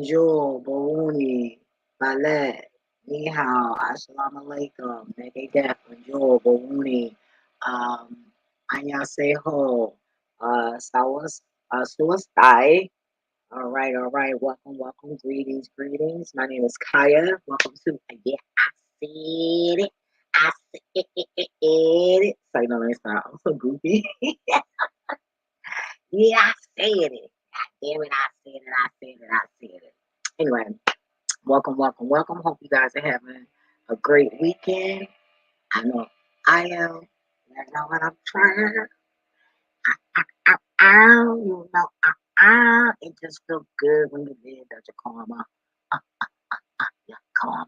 bonjour, Booni, Ballet, Ni hao, Assalamu alaikum, Megadef, bonjour, Booni, um, Annyeonghaseyo, Suwastai. All right, welcome, welcome, greetings, greetings. My name is Kaya. Welcome to, yeah, I said it. I said it. So, you know, let me start. I'm so goofy. Yeah, I said it. God damn it, I said it, I said it, I said it. Anyway, welcome, welcome, welcome. Hope you guys are having a great weekend. I know I am. You know what I'm trying. You know, it just feels good when you live at your karma. Uh, your karma.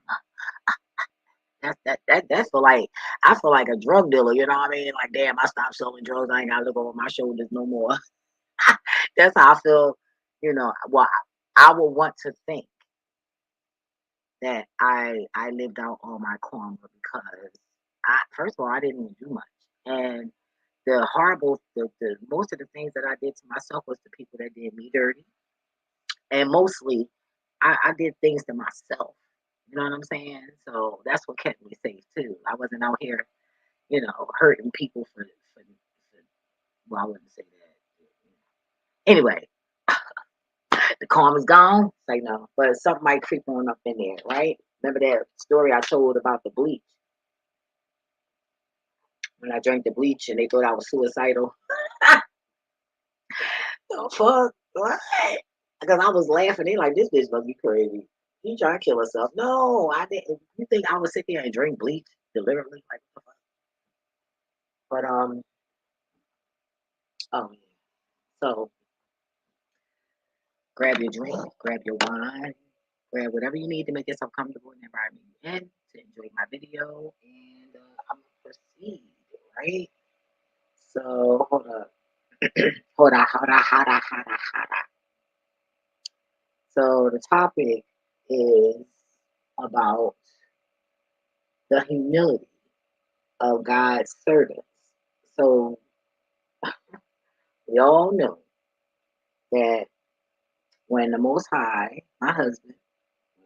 That's for like, I feel like a drug dealer, you know what I mean? Like, damn, I stopped selling drugs. I ain't gotta look over my shoulders no more. That's how I feel, you know. Well, I would want to think that I lived out all my karma because I first of all I didn't even do much. And the horrible the most of the things that I did to myself was the people that did me dirty. And mostly I did things to myself. You know what I'm saying? So that's what kept me safe too. I wasn't out here, you know, hurting people for well, I wouldn't say that. Anyway, the calm is gone. Say no, but something might creep on up in there, right? Remember that story I told about the bleach when I drank the bleach and they thought I was suicidal. The fuck, what? Because I was laughing. They like, this bitch must be crazy. He trying to kill herself. No, I didn't. You think I would sit there and drink bleach deliberately? Like, what the fuck? But oh yeah. So grab your drink, grab your wine, grab whatever you need to make yourself comfortable in the environment you're in to enjoy my video, and I'm gonna proceed, right? So hold up, hold on. So the topic is about the humility of God's servants. So we all know that when the Most High, my husband,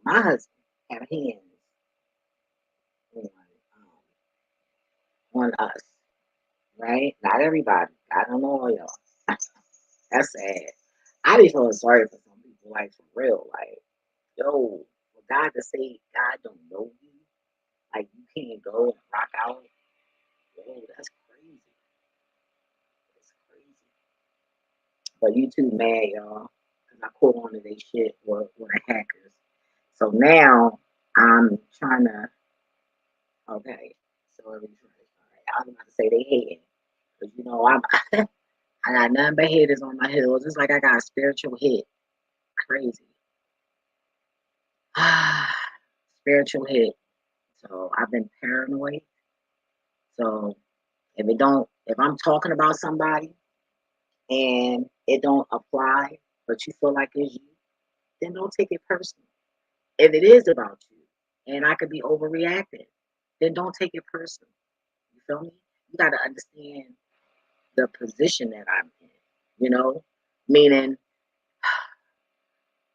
have hands on, on us, right? Not everybody. I don't know all y'all. That's sad. I be feeling sorry for some people, like for real. Like, yo, for God to say God don't know you, like you can't go and rock out. Yo, that's crazy. That's crazy. But you too mad, y'all, because I caught on to their shit with the hackers. So now I'm trying to, okay, so everything's right. I was about to say they hating. Because, you know, I got nothing but haters on my heels. It's like I got a spiritual hit. Crazy. Spiritual hit. So I've been paranoid. So if I'm talking about somebody and it don't apply, but you feel like it's you, then don't take it personal. If it is about you and I could be overreacting, then don't take it personal. You feel me? You got to understand the position that I'm in, you know? Meaning,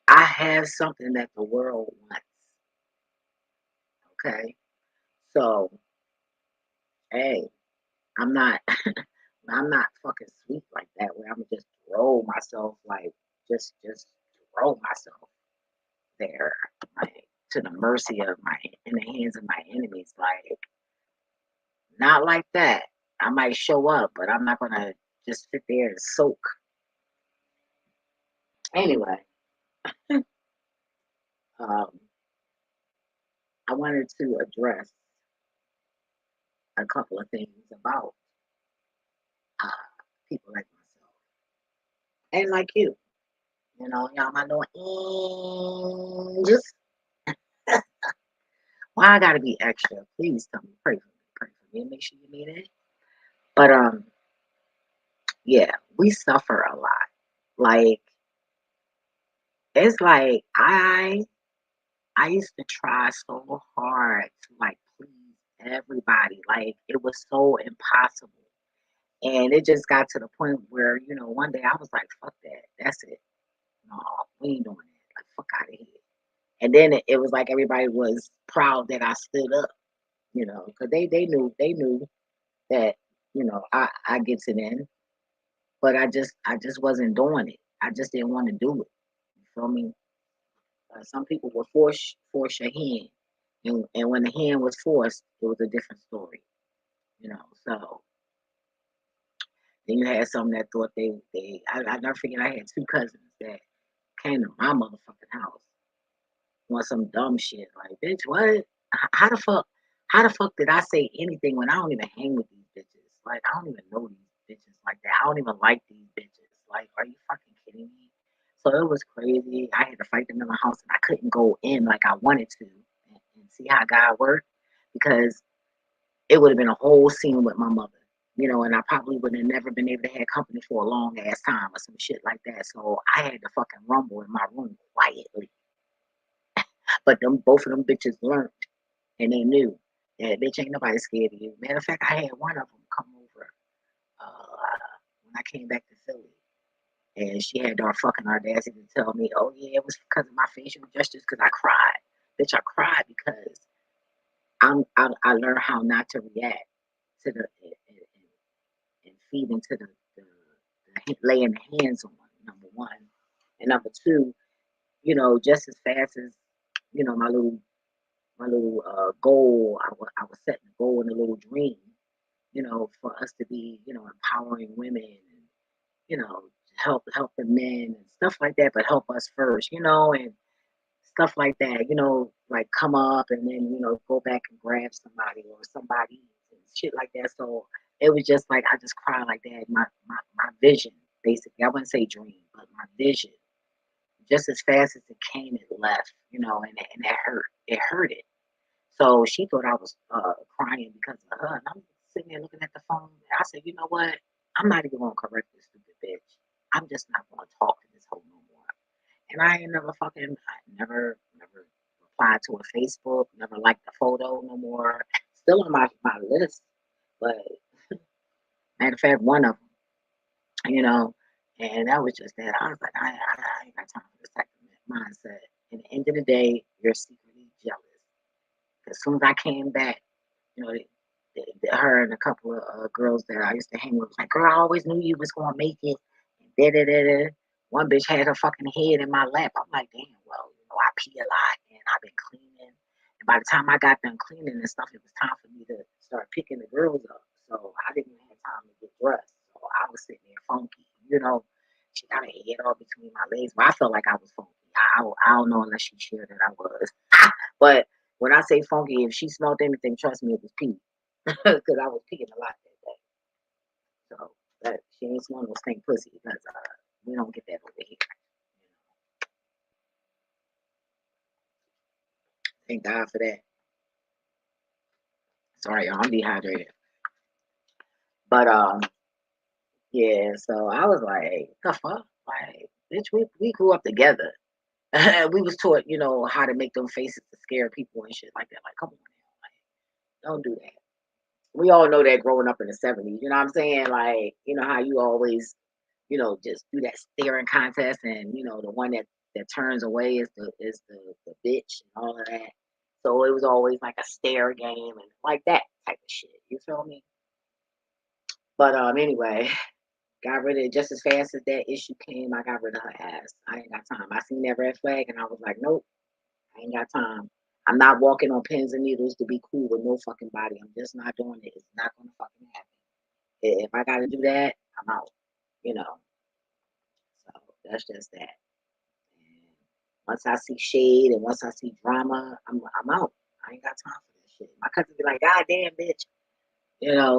I have something that the world wants, okay? So, hey, I'm not, I'm not fucking sweet like that where I'm just throw myself, like, just throw myself there, like, to the mercy of in the hands of my enemies. Like, not like that. I might show up, but I'm not gonna just sit there and soak. Anyway, um, I wanted to address a couple of things about uh, people like myself and like you. You know, y'all my little angels. Why I gotta be extra? Please tell me, pray for me, and make sure you mean it. But yeah, we suffer a lot. Like it's like I used to try so hard to like please everybody. Like it was so impossible. And it just got to the point where, you know, one day I was like, fuck that. That's it. No, we ain't doing that. Like, fuck out of here. And then it was like everybody was proud that I stood up, because they knew that, I gets it in, but I just wasn't doing it. I just didn't want to do it. You feel me? Some people will force your hand, and when the hand was forced, it was a different story. So then you had some that thought I never forget. I had two cousins that came to my motherfucking house on some dumb shit. Like, bitch, what? How the fuck? How the fuck did I say anything when I don't even hang with these bitches? Like, I don't even know these bitches like that. I don't even like these bitches. Like, are you fucking kidding me? So it was crazy. I had to fight them in my house, and I couldn't go in like I wanted to and see how God worked, because it would have been a whole scene with my mother. And I probably would have never been able to have company for a long ass time or some shit like that. So I had to fucking rumble in my room quietly. But both of them bitches learned, and they knew that bitch ain't nobody scared of you. Matter of fact, I had one of them come over when I came back to Philly, and she had our fucking audacity to tell me, "Oh yeah, it was because of my facial gestures, because I cried." Bitch, I cried because I learned how not to react to the and feed into the laying hands on, number one, and number two, just as fast as my little goal. I was setting a goal and a little dream, for us to be, empowering women and, help the men and stuff like that, but help us first, and stuff like that, like come up and then, go back and grab somebody or somebody and shit like that. So it was just like I just cried like that. My vision, basically. I wouldn't say dream, but my vision. Just as fast as it came, it left, and it hurt. It hurted. So she thought I was crying because of her. And I'm sitting there looking at the phone. And I said, you know what? I'm not even going to correct this stupid bitch. I'm just not going to talk to this hoe no more. And I ain't never replied to her Facebook, never liked the photo no more. Still on my list. But matter of fact, one of them, and that was just that. I was like, I ain't got time for this type of mindset. And at the end of the day, you're secretly jealous. As soon as I came back, you know, her and a couple of girls that I used to hang with was like, girl, I always knew you was gonna make it. Da, da, da, da. One bitch had her fucking head in my lap. I'm like, damn, well, I pee a lot and I've been cleaning. And by the time I got done cleaning and stuff, it was time for me to start picking the girls up. So I didn't even have time to get dressed. So I was sitting there funky. She got her head all between my legs. But I felt like I was funky. I don't know unless she shared that I was. But when I say funky, if she smelled anything, trust me, it was pee. Because I was peeing a lot that day. So that she ain't smelling no stink pussy because we don't get that over here. Thank God for that. Sorry, y'all, I'm dehydrated. But yeah, so I was like, the fuck? Like, bitch, we grew up together. We was taught, how to make them faces to scare people and shit like that. Like, come on now. Like, don't do that. We all know that growing up in the 70s, you know what I'm saying? Like, how you always, just do that staring contest, and the one that turns away is the bitch and all of that. So it was always like a stare game and like that type of shit. You feel me? But anyway, got rid of it just as fast as that issue came. I got rid of her ass. I ain't got time. I seen that red flag and I was like, nope, I ain't got time. I'm not walking on pins and needles to be cool with no fucking body. I'm just not doing it. It's not gonna fucking happen. If I gotta do that, I'm out. You know. So that's just that. And once I see shade and once I see drama, I'm out. I ain't got time for this shit. My cousin be like, God damn bitch.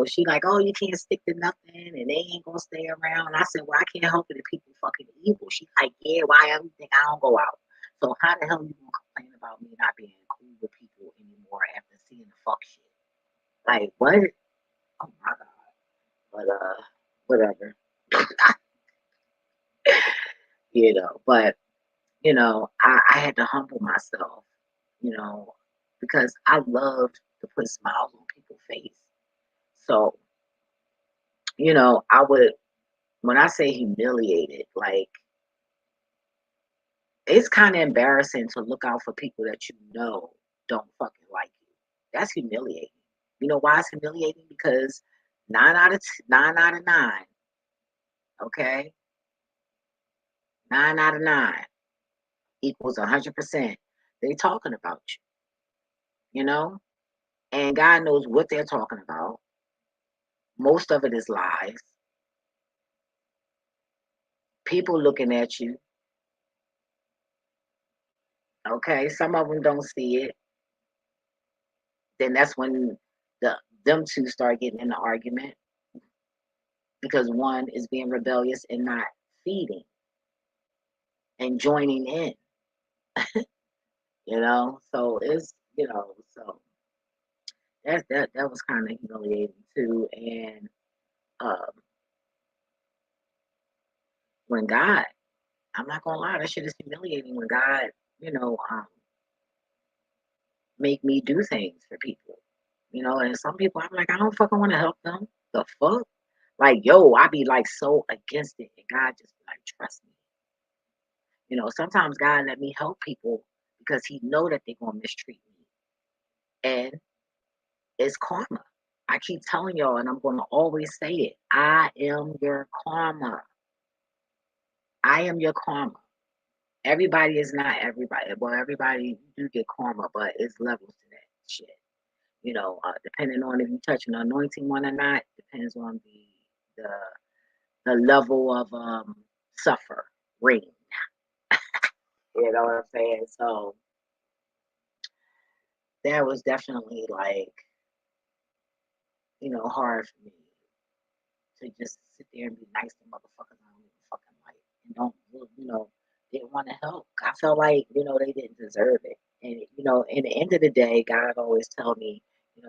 She like, oh, you can't stick to nothing and they ain't gonna stay around. And I said, well, I can't help it if people fucking evil. She like, yeah, why you think I don't go out? So how the hell you gonna complain about me not being cool with people anymore after seeing the fuck shit? Like what? Oh my god. But whatever. But I had to humble myself, because I loved to put smiles on people's face. So, I would, when I say humiliated, like it's kind of embarrassing to look out for people that you know don't fucking like you. That's humiliating. You know why it's humiliating? Because 9 out of 9, okay, 9 out of 9 equals 100%. They talking about you, and God knows what they're talking about. Most of it is lies. People looking at you, okay. Some of them don't see it. Then that's when the them two start getting in the argument because one is being rebellious and not feeding and joining in, So it's so that was kind of humiliating too. And um, when God, I'm not gonna lie, that shit is humiliating when God, you know, um, make me do things for people, And some people, I'm like, I don't fucking want to help them. The fuck, like, yo, I be like so against it, and God just be like, trust me. Sometimes God let me help people because He know that they're gonna mistreat me, and it's karma. I keep telling y'all, and I'm gonna always say it. I am your karma. I am your karma. Everybody is not everybody. Well, everybody do get karma, but it's levels to that shit. Depending on if you touch an anointing one or not, depends on the the level of suffering. You know what I'm saying? So that was definitely like, hard for me to just sit there and be nice to motherfuckers I don't even fucking like and don't didn't want to help. I felt like, they didn't deserve it. And in the end of the day, God always tell me,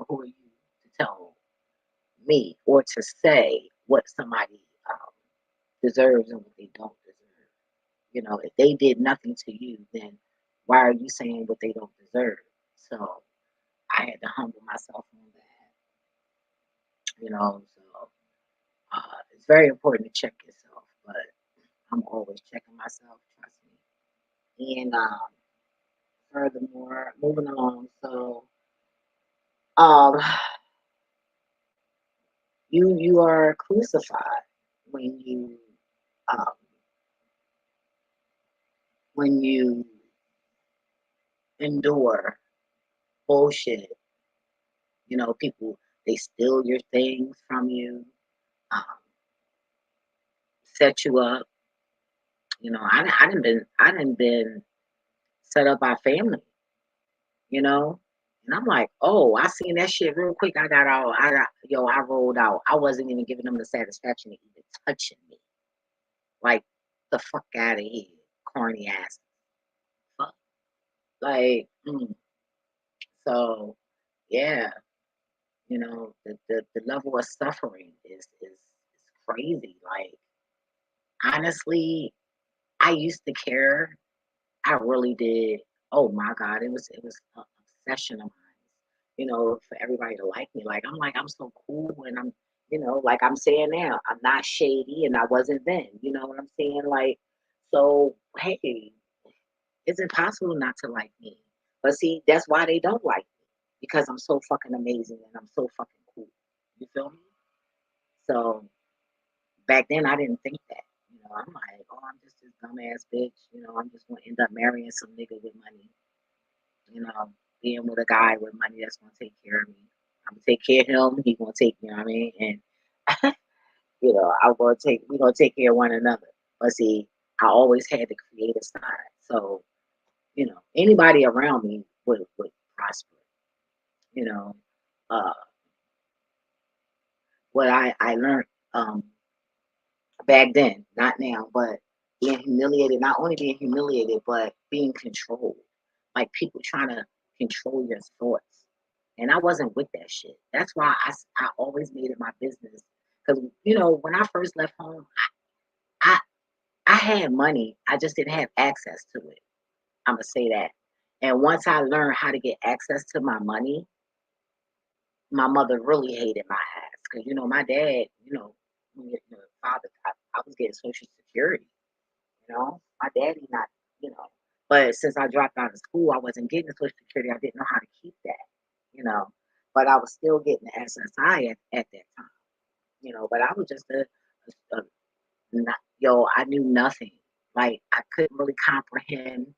who are you to tell me or to say what somebody deserves and what they don't deserve. If they did nothing to you, then why are you saying what they don't deserve? So I had to humble myself on that. So it's very important to check yourself, but I'm always checking myself, trust me. And furthermore, moving along, so um, you are crucified when um, you endure bullshit. People, they steal your things from you, um, set you up. I didn't been set up by family. you know. And I'm like, oh, I seen that shit real quick. I rolled out. I wasn't even giving them the satisfaction of even touching me. Like, the fuck out of here, corny ass. Fuck. Like, so yeah, the level of suffering is crazy. Like, honestly, I used to care. I really did. Oh my God, it was an obsession of mine. For everybody to like me. Like, I'm so cool, and like I'm saying now, I'm not shady, and I wasn't then. You know what I'm saying? Like, so hey, it's impossible not to like me. But see, that's why they don't like me, because I'm so fucking amazing and I'm so fucking cool. You feel me? So back then, I didn't think that. I'm like, oh, I'm just this dumbass bitch. I'm just gonna end up marrying some nigga with money. Being with a guy with money that's gonna take care of me. I'm gonna take care of him. He gonna take, you know what I mean? And we're gonna take care of one another. But see, I always had the creative side. So, anybody around me would prosper. You know, uh, what I learned back then, not now, but being humiliated, not only being humiliated, but being controlled. Like, people trying to control your thoughts. And I wasn't with that shit. That's why I always made it my business. Because, when I first left home, I, I had money. I just didn't have access to it. I'm going to say that. And once I learned how to get access to my money, my mother really hated my ass. Because, my dad, father, I was getting Social Security. My daddy not, you know. But since I dropped out of school, I wasn't getting Social Security. I didn't know how to keep that, you know. But I was still getting the SSI at that time, you know. But I was just not, yo, I knew nothing. Like I couldn't really comprehend,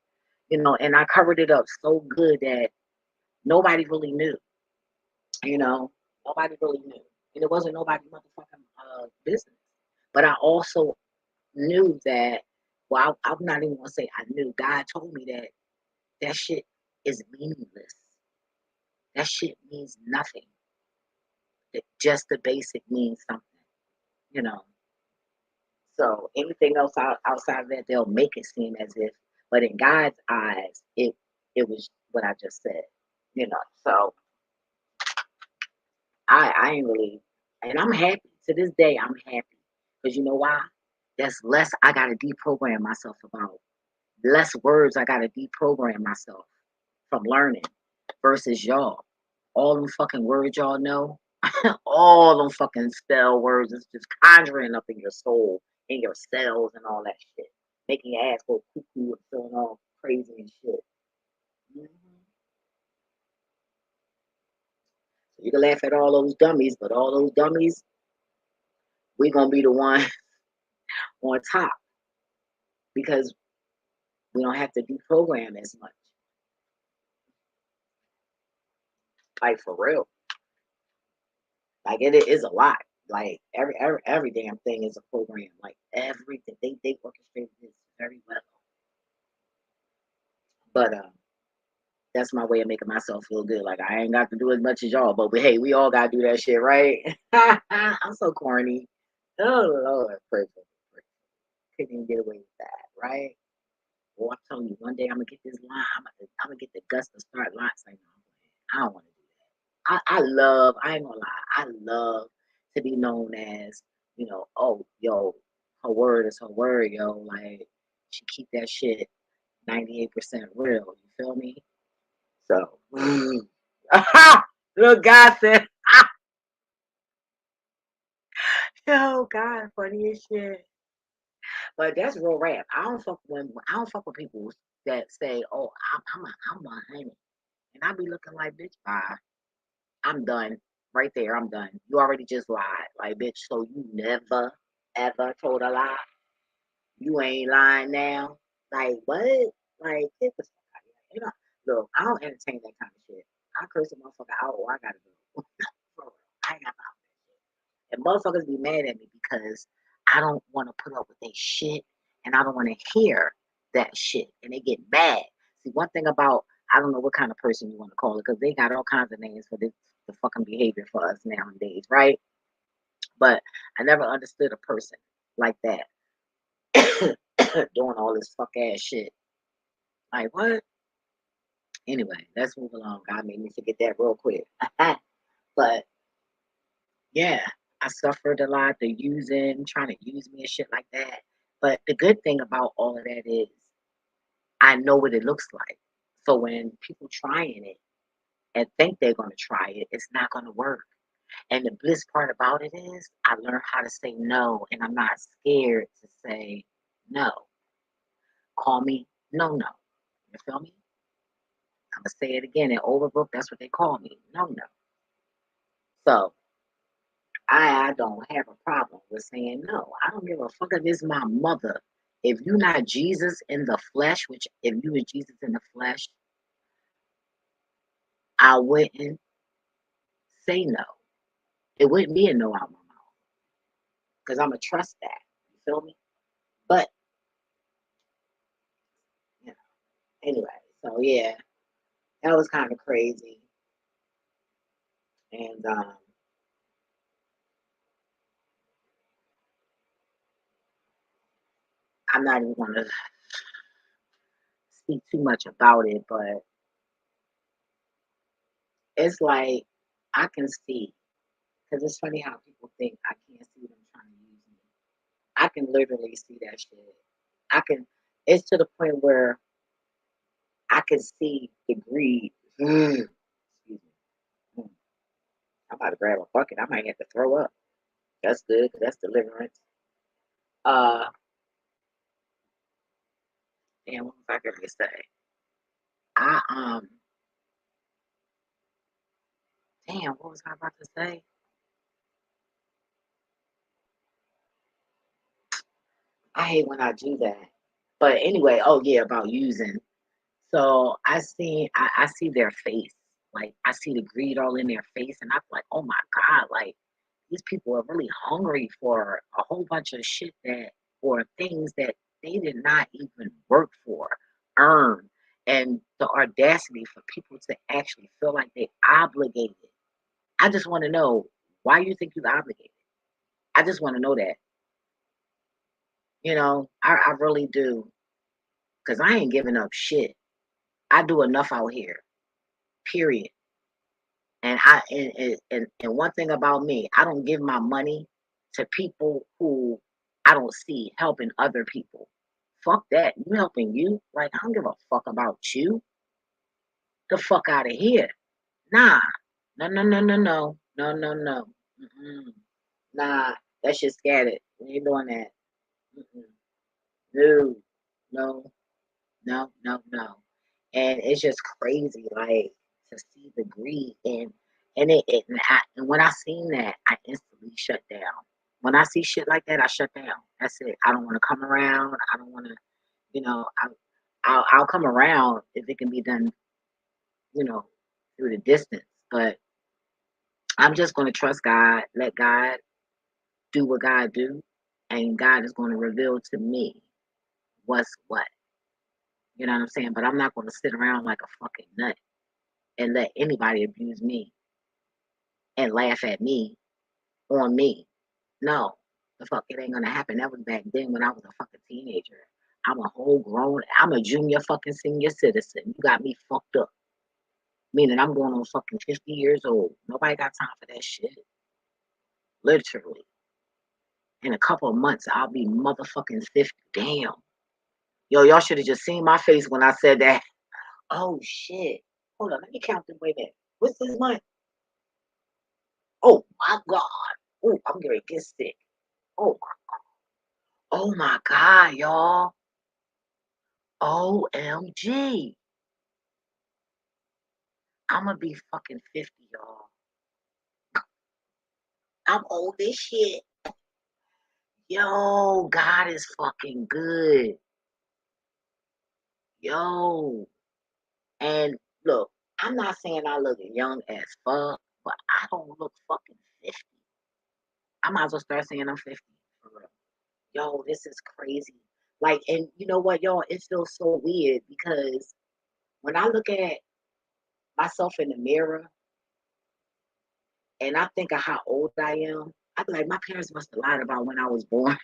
you know, and I covered it up so good that nobody really knew, you know, nobody really knew, and it wasn't nobody motherfucking business. But I also knew that. Well, I'm not even gonna say I knew. God told me that that shit is meaningless. That shit means nothing. Just the basic means something, you know. So anything else outside of that, they'll make it seem as if, but in God's eyes, it was what I just said, you know. So I ain't really, and I'm happy to this day. I'm happy because you know why? That's less I gotta deprogram myself about, less words I gotta deprogram myself from learning versus y'all. All them fucking words y'all know, all them fucking spell words is just conjuring up in your soul, in your cells, and all that shit, making your ass go cuckoo and feeling all crazy and shit. Mhm. So you can laugh at all those dummies, but all those dummies, we gonna be the one on top because we don't have to deprogram as much. Like for real, like it is a lot. Like every damn thing is a program. Like everything they orchestrated this very well. But that's my way of making myself feel good. Like I ain't got to do as much as y'all, but hey, we all gotta do that shit, right? I'm so corny. Oh Lord, pray for me. Couldn't even get away with that, right? Well, I'm telling you, one day I'm gonna get this line. I'm gonna get the guts to start lots. Like, no, I don't want to do that. I love. I ain't gonna lie. I love to be known as, you know, oh, yo, her word is her word, yo. Like she keep that shit 98% real. You feel me? So, little guy said, "Yo, God, funny as shit." But that's real rap. I don't fuck with people that say, "Oh, I'm a honey," and I be looking like, "Bitch, bye. I'm done. Right there, I'm done. You already just lied, like, bitch. So you never ever told a lie. You ain't lying now. Like what? Like get the fuck out of here. You know, look, I don't entertain that kind of shit. I curse a motherfucker out. Oh, I gotta go. For real. I ain't got time for that shit. And motherfuckers be mad at me because I don't want to put up with their shit and I don't want to hear that shit. And they get mad. See, one thing about, I don't know what kind of person you want to call it because they got all kinds of names for this the fucking behavior for us nowadays, right? But I never understood a person like that doing all this fuck ass shit. Like what? Anyway, let's move along. God made me forget that real quick. But yeah, I suffered a lot. The using, trying to use me and shit like that. But the good thing about all of that is I know what it looks like. So when people trying it and think they're gonna try it, it's not gonna work. And the bliss part about it is I learned how to say no, and I'm not scared to say no. Call me no no. You feel me? I'm gonna say it again in Overbrook. That's what they call me. No no. So I don't have a problem with saying no. I don't give a fuck if it's my mother. If you're not Jesus in the flesh, which if you were Jesus in the flesh, I wouldn't say no. It wouldn't be a no out my mouth because I'm gonna trust that. You feel me? But you know, anyway. So yeah, that was kind of crazy, and I'm not even gonna speak too much about it, but it's like I can see because it's funny how people think I can't see them trying to use me. I can literally see that shit. I can. It's to the point where I can see the greed. Excuse me. Mm, I'm about to grab a bucket. I might have to throw up. That's good. 'Cause that's deliverance. Uh, Damn, what was I gonna say? I damn, what was I about to say? I hate when I do that. But anyway, oh yeah, about using. So I see their face. Like I see the greed all in their face and I'm like, oh my God, like these people are really hungry for a whole bunch of shit that or things that they did not even work for, earn. And the audacity for people to actually feel like they obligated. I just want to know why you think you're obligated. I just want to know that. I really do. Cause I ain't giving up shit. I do enough out here. Period. And one thing about me, I don't give my money to people who I don't see helping other people. Fuck that. You helping you? Like I don't give a fuck about you. The fuck out of here. Nah. No, no, no, no, no. No, no, no. Mm-mm. Nah. That shit scattered. We ain't doing that. Mm-mm. No. No. No, no, no. And it's just crazy, like to see the greed and when I seen that, I instantly shut down. When I see shit like that, I shut down. That's it. I don't want to come around. I don't want to, you know, I, I'll come around if it can be done, you know, through the distance. But I'm just going to trust God, let God do what God do, and God is going to reveal to me what's what. You know what I'm saying? But I'm not going to sit around like a fucking nut and let anybody abuse me and laugh at me on me. No, the fuck it ain't gonna happen. That was back then when I was a fucking teenager. I'm a whole grown. I'm a junior fucking senior citizen. You got me fucked up. Meaning I'm going on fucking 50 years old. Nobody got time for that shit. Literally. In a couple of months, I'll be motherfucking 50. Damn. Yo, y'all should have just seen my face when I said that. Oh shit. Hold on, let me count this. Wait a minute. What's this month? Oh my God. Oh, I'm gonna get sick. Oh, oh my God, y'all. OMG. I'm gonna be fucking 50, y'all. I'm old as shit. Yo, God is fucking good. Yo. And look, I'm not saying I look young as fuck, but I don't look fucking 50. I might as well start saying I'm 50 for real. Yo, this is crazy. Like, and you know what, y'all? It feels so weird because when I look at myself in the mirror and I think of how old I am, I be like, my parents must have lied about when I was born.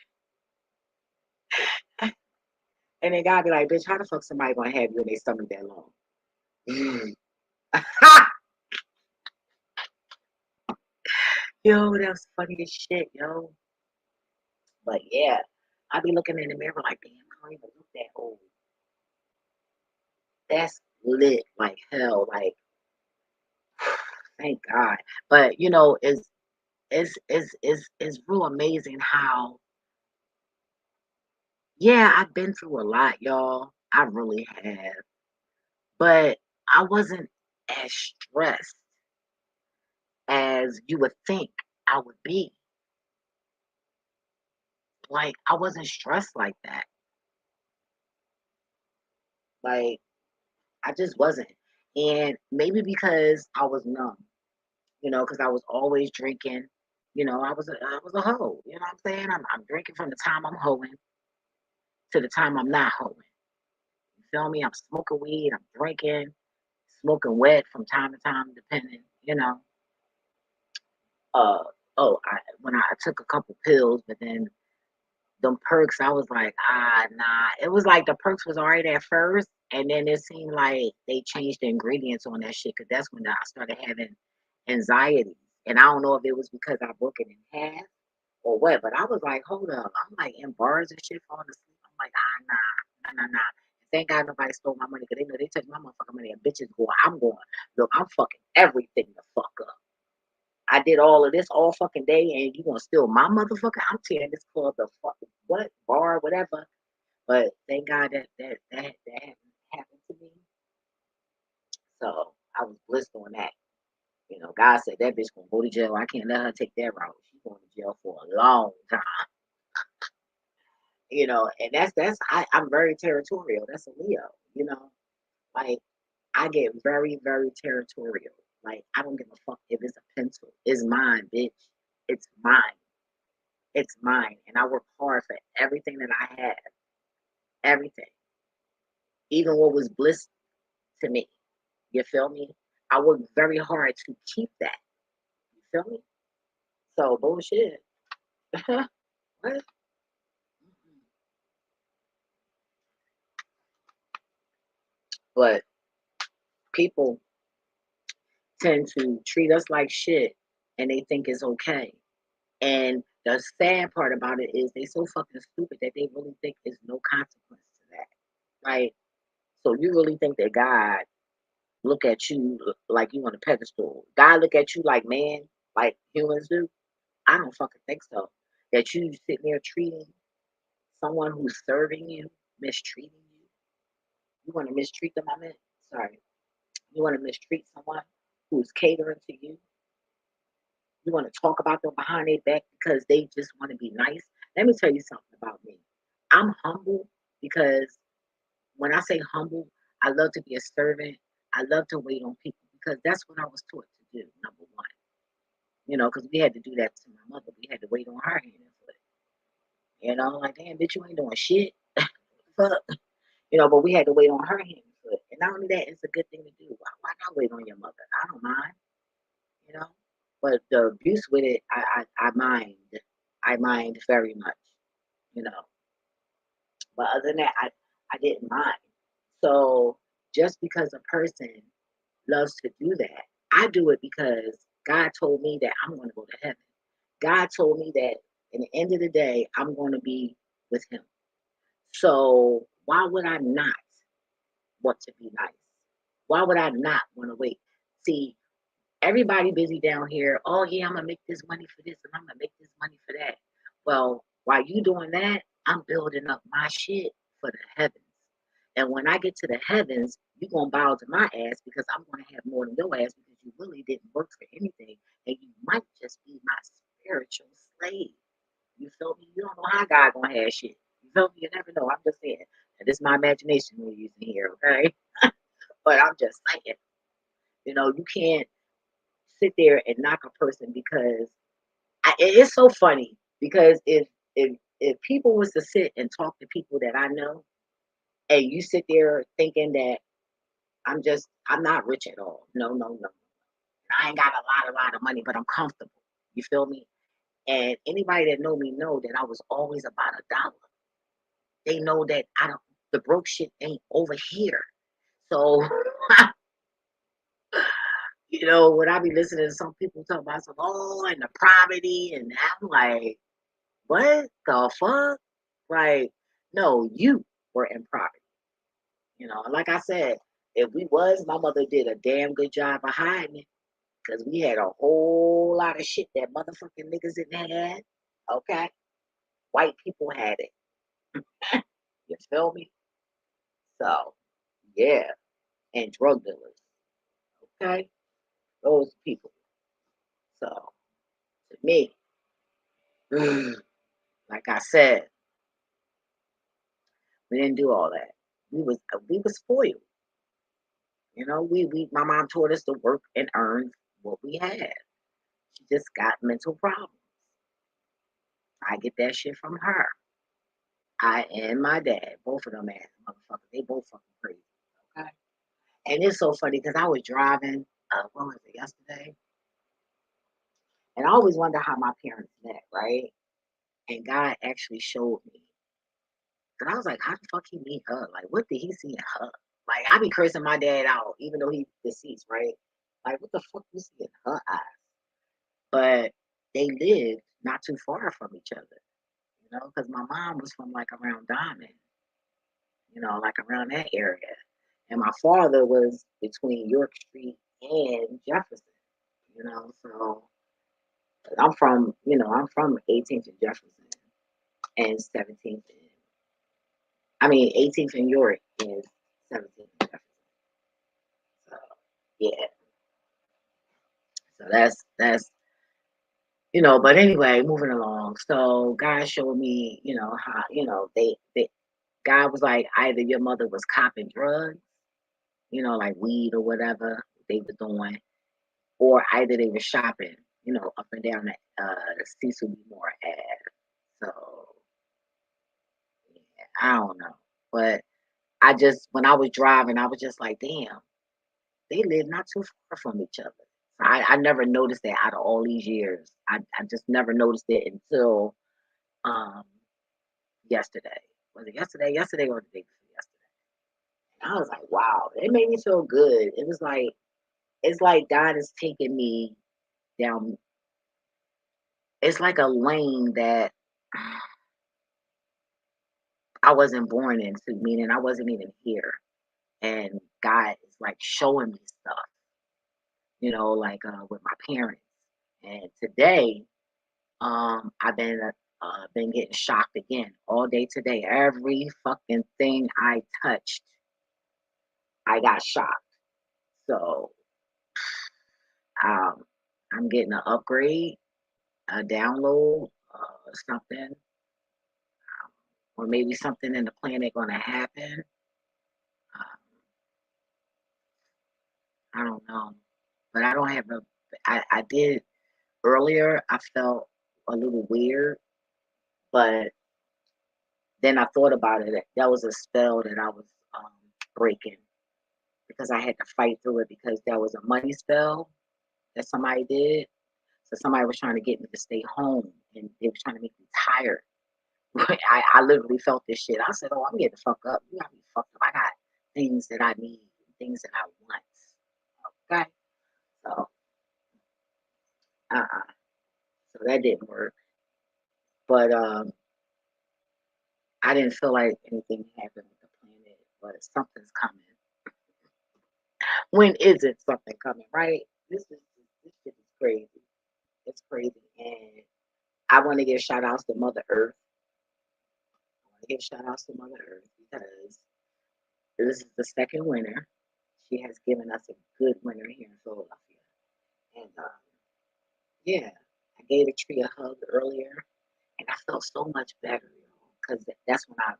And then God be like, bitch, how the fuck somebody gonna have you in their stomach that long? Yo, that's funny as shit, yo. But yeah, I be looking in the mirror like, damn, I don't even look that old. That's lit like hell. Like, thank God. But it's real amazing how yeah, I've been through a lot, y'all. I really have. But I wasn't as stressed as you would think I would be. Like, I wasn't stressed like that. Like, I just wasn't. And maybe because I was numb, because I was always drinking. I was a hoe. You know what I'm saying? I'm drinking from the time I'm hoeing to the time I'm not hoeing. You feel me? I'm smoking weed, I'm drinking, smoking wet from time to time, depending. Uh, when I took a couple pills, but then them perks, I was like, nah. It was like the perks was alright at first, and then it seemed like they changed the ingredients on that shit, because that's when I started having anxiety. And I don't know if it was because I broke it in half or what, but I was like, hold up. I'm like in bars and shit falling asleep. I'm like, nah, nah, nah, nah. Thank God nobody stole my money, because they know they took my motherfucking money and bitches going, I'm going, look, I'm fucking everything the fuck up. I did all of this all fucking day, and you gonna steal my motherfucker? I'm tearing this club the fucking what bar, whatever. But thank God that hadn't happened to me. So I was blessed on that. You know, God said that bitch gonna go to jail. I can't let her take that route. She's going to jail for a long time. You know, and I'm very territorial. That's a Leo. You know, like I get very very territorial. Like I don't give a fuck if it's a pencil. It's mine, bitch. It's mine. It's mine, and I work hard for everything that I have. Everything, even what was bliss to me. You feel me? I work very hard to keep that. You feel me? So bullshit. What? But people tend to treat us like shit and they think it's okay. And the sad part about it is they so fucking stupid that they really think there's no consequence to that. Right? So you really think that God look at you like you on a pedestal. God look at you like man, like humans do? I don't fucking think so. That you sitting there treating someone who's serving you, mistreating you. You want to mistreat them, I meant? Sorry. You want to mistreat someone who's catering to you. You want to talk about them behind their back because they just want to be nice. Let me tell you something about me. I'm humble because when I say humble, I love to be a servant. I love to wait on people because that's what I was taught to do, number one. You know, because we had to do that to my mother. We had to wait on her hand and foot. You know, like, damn, bitch, you ain't doing shit. Fuck. You know, but we had to wait on her hand and foot. And not only that, it's a good thing to do. Why not wait on your mother? I don't mind, you know. But the abuse with it, I mind. I mind very much, you know. But other than that, I didn't mind. So just because a person loves to do that, I do it because God told me that I'm going to go to heaven. God told me that in the end of the day, I'm going to be with Him. So why would I not want to be nice? Why would I not want to wait? See, everybody busy down here. Oh yeah, I'm gonna make this money for this and I'm gonna make this money for that. Well, while you doing that, I'm building up my shit for the heavens. And when I get to the heavens, you gonna bow to my ass because I'm gonna have more than your ass because you really didn't work for anything and you might just be my spiritual slave. You feel me? You don't know how God gonna have shit. You feel me? You never know. I'm just saying. And this is my imagination we're using here, okay? But I'm just saying, you know, you can't sit there and knock a person because it's so funny because if people was to sit and talk to people that I know and you sit there thinking that I'm not rich at all. No, no, no. I ain't got a lot of money, but I'm comfortable. You feel me? And anybody that know me know that I was always about a dollar. They know that I don't the broke shit ain't over here. So you know, when I be listening to some people talk about some and the poverty and I'm like, what the fuck? Like, no, you were in poverty. You know, like I said, if we was, my mother did a damn good job of hiding it. Because we had a whole lot of shit that motherfucking niggas didn't have. Okay? White people had it. You feel me? So, yeah. And drug dealers. Okay? Those people. So, to me, like I said, we didn't do all that. We was spoiled. You know, my mom taught us to work and earn what we had. She just got mental problems. I get that shit from her. I and my dad, both of them ass motherfuckers, they both fucking crazy. Okay. And it's so funny because I was driving, what was it, yesterday? And I always wonder how my parents met, right? And God actually showed me. And I was like, how the fuck he meet her? Like, what did he see in her? Like, I be cursing my dad out, even though he's deceased, right? Like, what the fuck you see in her eyes? But they lived not too far from each other, you know, because my mom was from like around Diamond, you know, like around that area. And my father was between York Street and Jefferson, you know, so I'm from 18th and Jefferson and 17th and I mean, 18th and York is 17th and Jefferson. So yeah. So that's but anyway, moving along. So God showed me, how, they God was like, either your mother was copping drugs, like weed or whatever they were doing, or either they were shopping, up and down the Cecil B. Moore Ave. So yeah, I don't know. But when I was driving, I was just like, damn, they live not too far from each other. I never noticed that out of all these years. I just never noticed it until um yesterday. Was it yesterday? Yesterday or the day before yesterday? And I was like, wow, it made me feel good. It was like it's like God is taking me down. It's like a lane that I wasn't born into, meaning I wasn't even here. And God is like showing me stuff, like with my parents. And today, I've been getting shocked again all day today. Every fucking thing I touched, I got shocked. So um, I'm getting an upgrade, a download, something, or maybe something in the planet going to happen. Um, I don't know, but I don't have a. I did earlier. I felt a little weird, but then I thought about it. That was a spell that I was breaking because I had to fight through it because that was a money spell that somebody did. So somebody was trying to get me to stay home and they were trying to make me tired. I literally felt this shit. I said, "Oh, I'm getting the fuck up. You got me fucked up. I got things that I need, things that I want." Okay, so uh-uh. So that didn't work. But I didn't feel like anything happened with the planet, but something's coming. When isn't something coming, right? This shit is crazy. It's crazy, and I want to give shout outs to Mother Earth. I want to give shout outs to Mother Earth because this is the second winter. She has given us a good winter here in Philadelphia, and yeah, I gave a tree a hug earlier, and I felt so much better, because that's when I,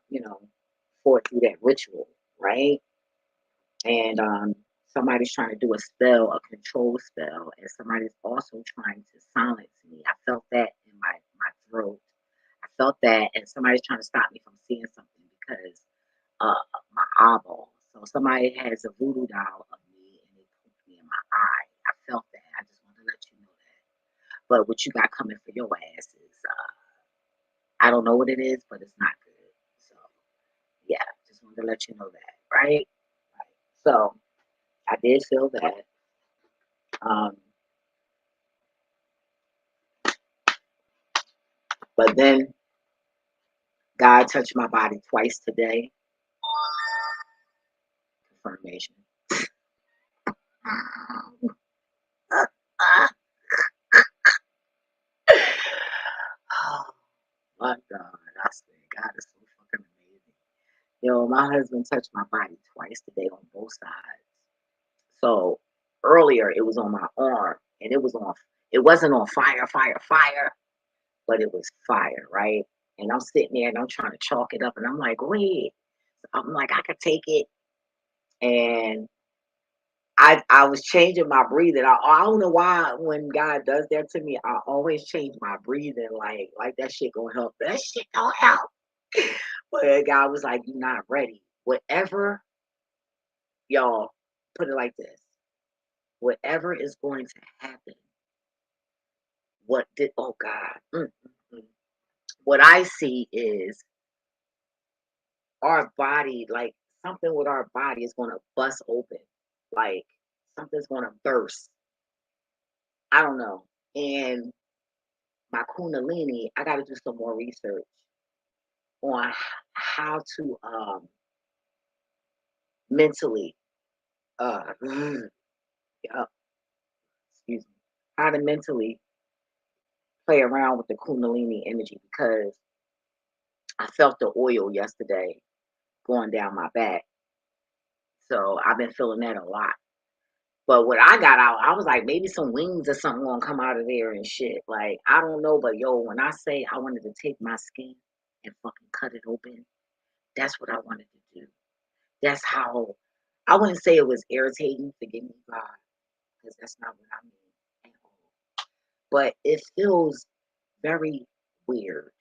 fought through that ritual, right? And somebody's trying to do a spell, a control spell, and somebody's also trying to silence me. I felt that in my throat. I felt that, and somebody's trying to stop me from seeing something because of my eyeball. So somebody has a voodoo doll of me, and they put me in my eye. I felt that. I just want to let you know that. But what you got coming for your ass is, I don't know what it is, but it's not good. So yeah, just wanted to let you know that, right? Right. So I did feel that. Um, but then God touched my body twice today. Confirmation. Oh my God. I swear, God is so fucking amazing. Yo, my husband touched my body twice today on both sides. So earlier it was on my arm and it wasn't on fire, fire, fire, but it was fire, right? And I'm sitting there and I'm trying to chalk it up and I'm like, wait. I'm like, I could take it. And I was changing my breathing. I don't know why when God does that to me, I always change my breathing like that shit gonna help. That shit don't help. But God was like, you're not ready. Whatever, y'all, put it like this. Whatever is going to happen, oh God. What I see is our body, like something with our body is gonna bust open. Like something's gonna burst. I don't know. And my kundalini, I got to do some more research on how to mentally yeah, excuse me, how to mentally play around with the kundalini energy because I felt the oil yesterday going down my back. So I've been feeling that a lot. But when I got out, I was like, maybe some wings or something gonna come out of there and shit. Like, I don't know, but yo, when I say I wanted to take my skin and fucking cut it open, that's what I wanted to do. That's how, I wouldn't say it was irritating, forgive me, God, because that's not what I mean at all. But it feels very weird,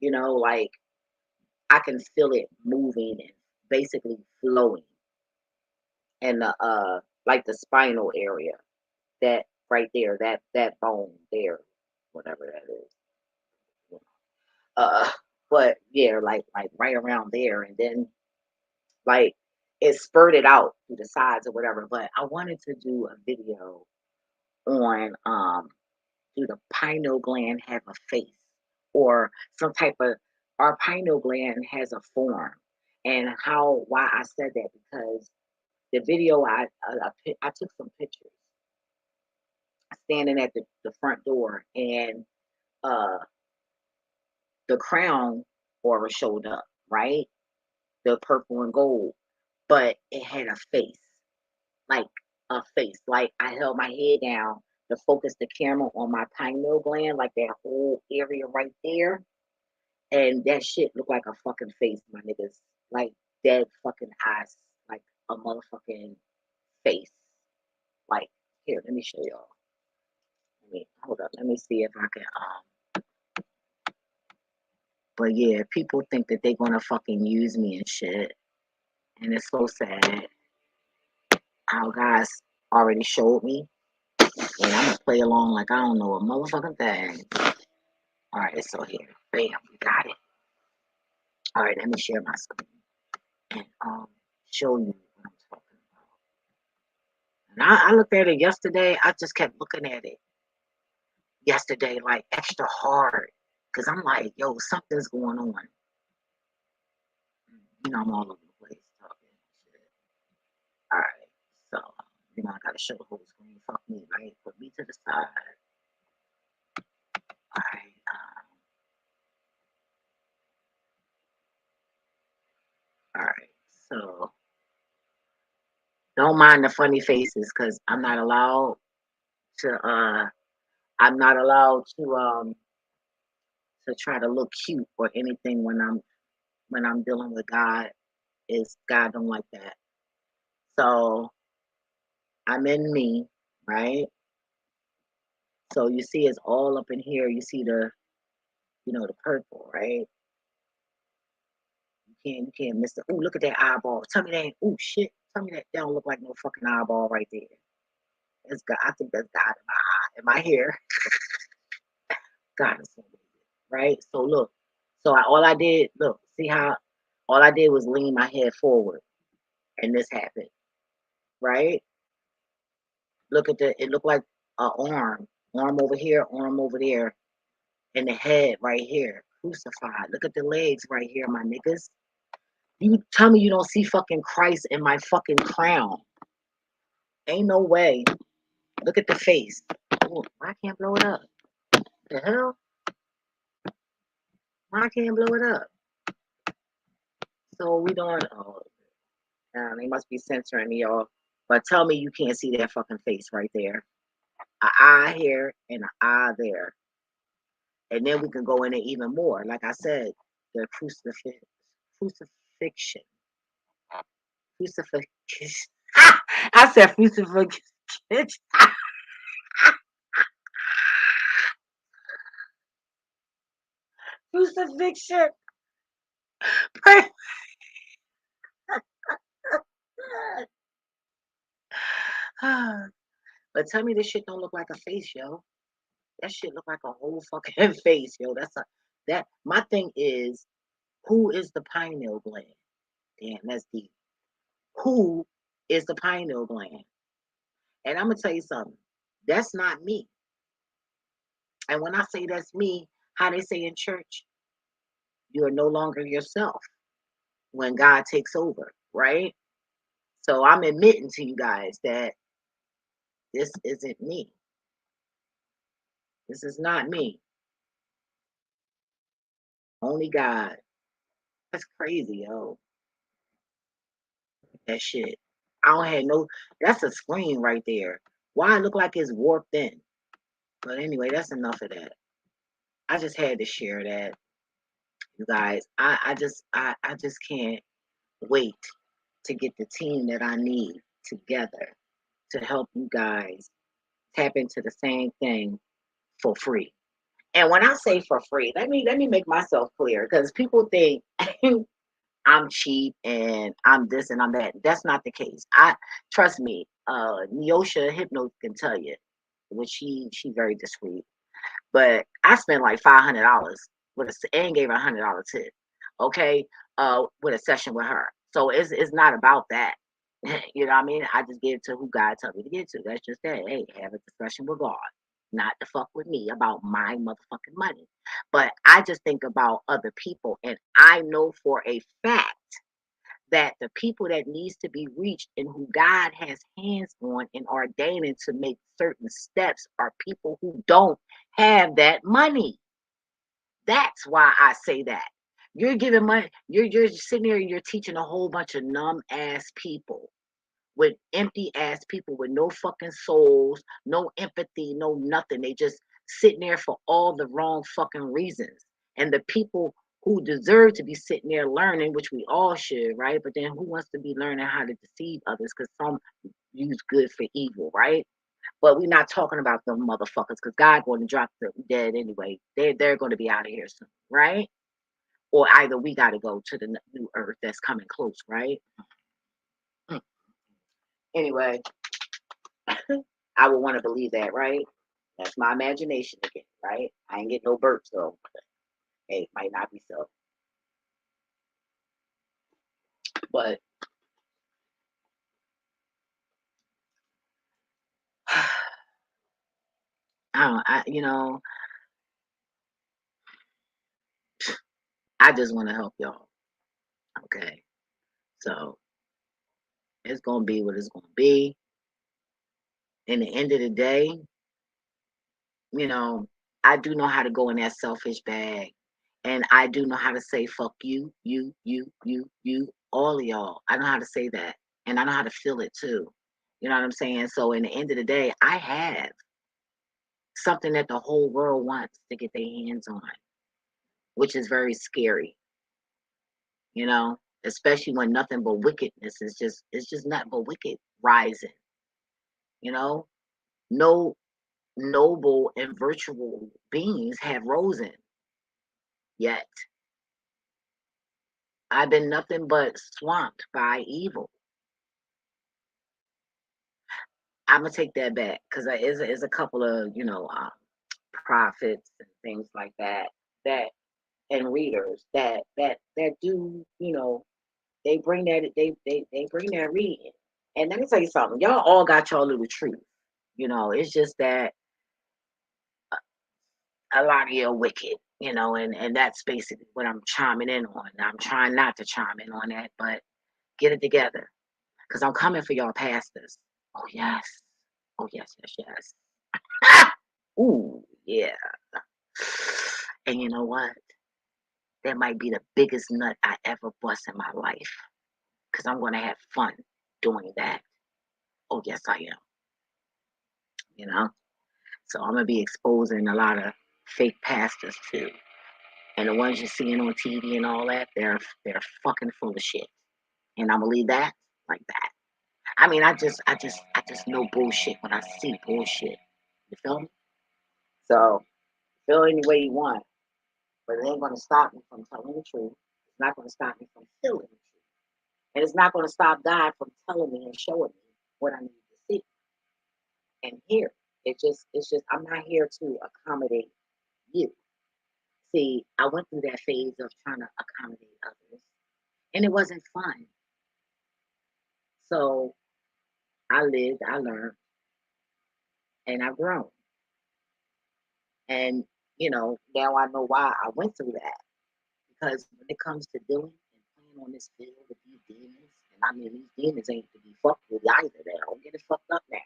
like I can feel it moving and basically flowing and like the spinal area, that right there, that bone there, whatever that is. Uh, but yeah, like right around there, and then like it spurted out to the sides or whatever. But I wanted to do a video on do the pineal gland have a face or some type of, our pineal gland has a form, and how, why I said that, because the video I took some pictures standing at the front door, and uh the crown aura showed up, right? The purple and gold, but it had a face, like a face. Like I held my head down to focus the camera on my pineal gland, like that whole area right there, and that shit looked like a fucking face, my niggas. Like dead fucking eyes, like a motherfucking face. Like here, let me show y'all. Let me hold up. Let me see if I can. But yeah, people think that they're gonna fucking use me and shit, and it's so sad. How guys already showed me, and I'm gonna play along like I don't know a motherfucking thing. All right, so here, bam, we got it. All right, let me share my screen and show you what I'm talking about. And I looked at it yesterday. I just kept looking at it yesterday like extra hard, because I'm like, yo, something's going on. I'm all over the place talking shit. All right, so I gotta show the whole screen. Fuck me, right? Put me to the side. All right. All right. So don't mind the funny faces, because I'm not allowed to. I'm not allowed to try to look cute or anything when I'm dealing with God. Is God don't like that. So I'm in me, right? So you see, it's all up in here. You see the purple, right? You can't miss it. Oh, look at that eyeball. Tell me that ain't, oh shit. Tell me that don't look like no fucking eyeball right there. It's God. I think that's God in my eye, in my hair. God is so weird, right? So look. So all I did, look, see how all I did was lean my head forward, and this happened, right? Look at it looked like an arm over here, arm over there, and the head right here, crucified. Look at the legs right here, my niggas. You tell me you don't see fucking Christ in my fucking crown. Ain't no way. Look at the face. Ooh, why I can't blow it up? The hell? Why I can't blow it up? So we don't. Oh, they must be censoring me, y'all. But tell me you can't see that fucking face right there. An eye here and an eye there. And then we can go in it even more. Like I said, the crucifixion. Crucifixion. I said crucifixion. Crucifixion. But tell me this shit don't look like a face, yo. That shit look like a whole fucking face, yo. That my thing is, who is the pineal gland? Damn, that's deep. Who is the pineal gland? And I'm gonna tell you something. That's not me. And when I say that's me, how they say in church, you are no longer yourself when God takes over, right? So I'm admitting to you guys that this isn't me. This is not me. Only God. That's crazy, yo. that shit. I don't have no. That's a screen right there. Why it look like it's warped in? But anyway, that's enough of that. I just had to share that, you guys. I just can't wait to get the team that I need together to help you guys tap into the same thing for free. And when I say for free, let me make myself clear because people think I'm cheap and I'm this and I'm that. That's not the case. I trust me. Neosha Hypno can tell you, which she very discreet. But I spent like $500 with a and gave her $100 tip. Okay, with a session with her. So it's not about that. You know what I mean? I just give it to who God told me to give it to. That's just that. Hey, have a discussion with God, not to fuck with me about my motherfucking money. But I just think about other people, and I know for a fact that the people that needs to be reached and who God has hands on and ordaining to make certain steps are people who don't have that money. That's why I say that. You're giving money, you're sitting there and you're teaching a whole bunch of numb ass people with empty ass people with no fucking souls, no empathy, no nothing. They just sitting there for all the wrong fucking reasons. And the people who deserve to be sitting there learning, which we all should, right? But then who wants to be learning how to deceive others? Because some use good for evil, right? But we're not talking about them motherfuckers because God going to drop them dead anyway. They're going to be out of here soon, right? Or either we got to go to the new earth that's coming close, right? Mm. Anyway, I would want to believe that, right? That's my imagination again, right? I ain't get no birds though. Hey, it might not be so. But I don't I just want to help y'all. Okay. So it's gonna be what it's gonna be. In the end of the day, you know, I do know how to go in that selfish bag. And I do know how to say fuck you, all of y'all. I know how to say that. And I know how to feel it too. You know what I'm saying? So in the end of the day, I have something that the whole world wants to get their hands on, which is very scary, you know, especially when nothing but wickedness is just it's just nothing but wicked rising, you know. No noble and virtual beings have risen yet. I've been nothing but swamped by evil. I'm gonna take that back because there is a couple of prophets and things like that and readers that do they bring they bring that reading. And let me tell you something, y'all all got your little truth. It's just that a lot of you are wicked, and that's basically what I'm chiming in on. I'm trying not to chime in on that, but get it together. Because I'm coming for y'all pastors. Oh yes. Oh yes, yes, yes. Ooh, yeah. And you know what? That might be the biggest nut I ever bust in my life. Because I'm gonna have fun doing that. Oh yes, I am. You know? So I'm gonna be exposing a lot of fake pastors too. And the ones you're seeing on TV and all that, they're fucking full of shit. And I'm gonna leave that like that. I mean, I just know bullshit when I see bullshit. You feel me? So feel any way you want, but it ain't gonna stop me from telling the truth. It's not gonna stop me from feeling the truth, and it's not gonna stop God from telling me and showing me what I need to see and hear. It's just I'm not here to accommodate you. See, I went through that phase of trying to accommodate others, and it wasn't fun. So I lived, I learned, and I've grown. And now I know why I went through that. Because when it comes to dealing and playing on this field with these demons, and I mean these demons ain't to be fucked with either. They don't get it fucked up now.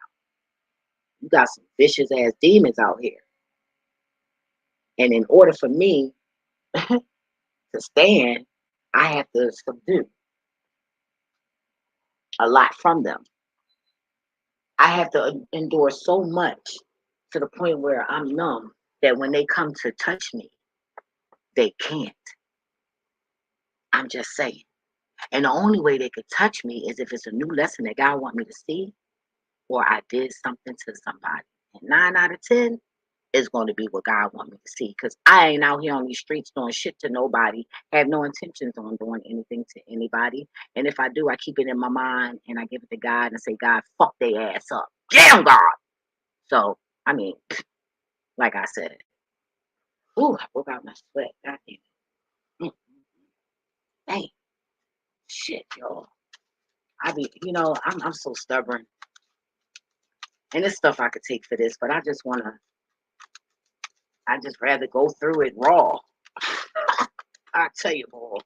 You got some vicious ass demons out here. And in order for me to stand, I have to subdue. a lot from them. I have to endure so much to the point where I'm numb that when they come to touch me, they can't. I'm just saying. And the only way they could touch me is if it's a new lesson that God want me to see, or I did something to somebody. And 9 out of 10 is going to be what God want me to see. Because I ain't out here on these streets doing shit to nobody, have no intentions on doing anything to anybody. And if I do, I keep it in my mind and I give it to God and say, God, fuck their ass up. Damn God. So, I mean, like I said, ooh, I broke out my sweat. God damn it. Dang. Shit, y'all. I'm so stubborn. And this stuff I could take for this, but I just rather go through it raw. I tell you, boy.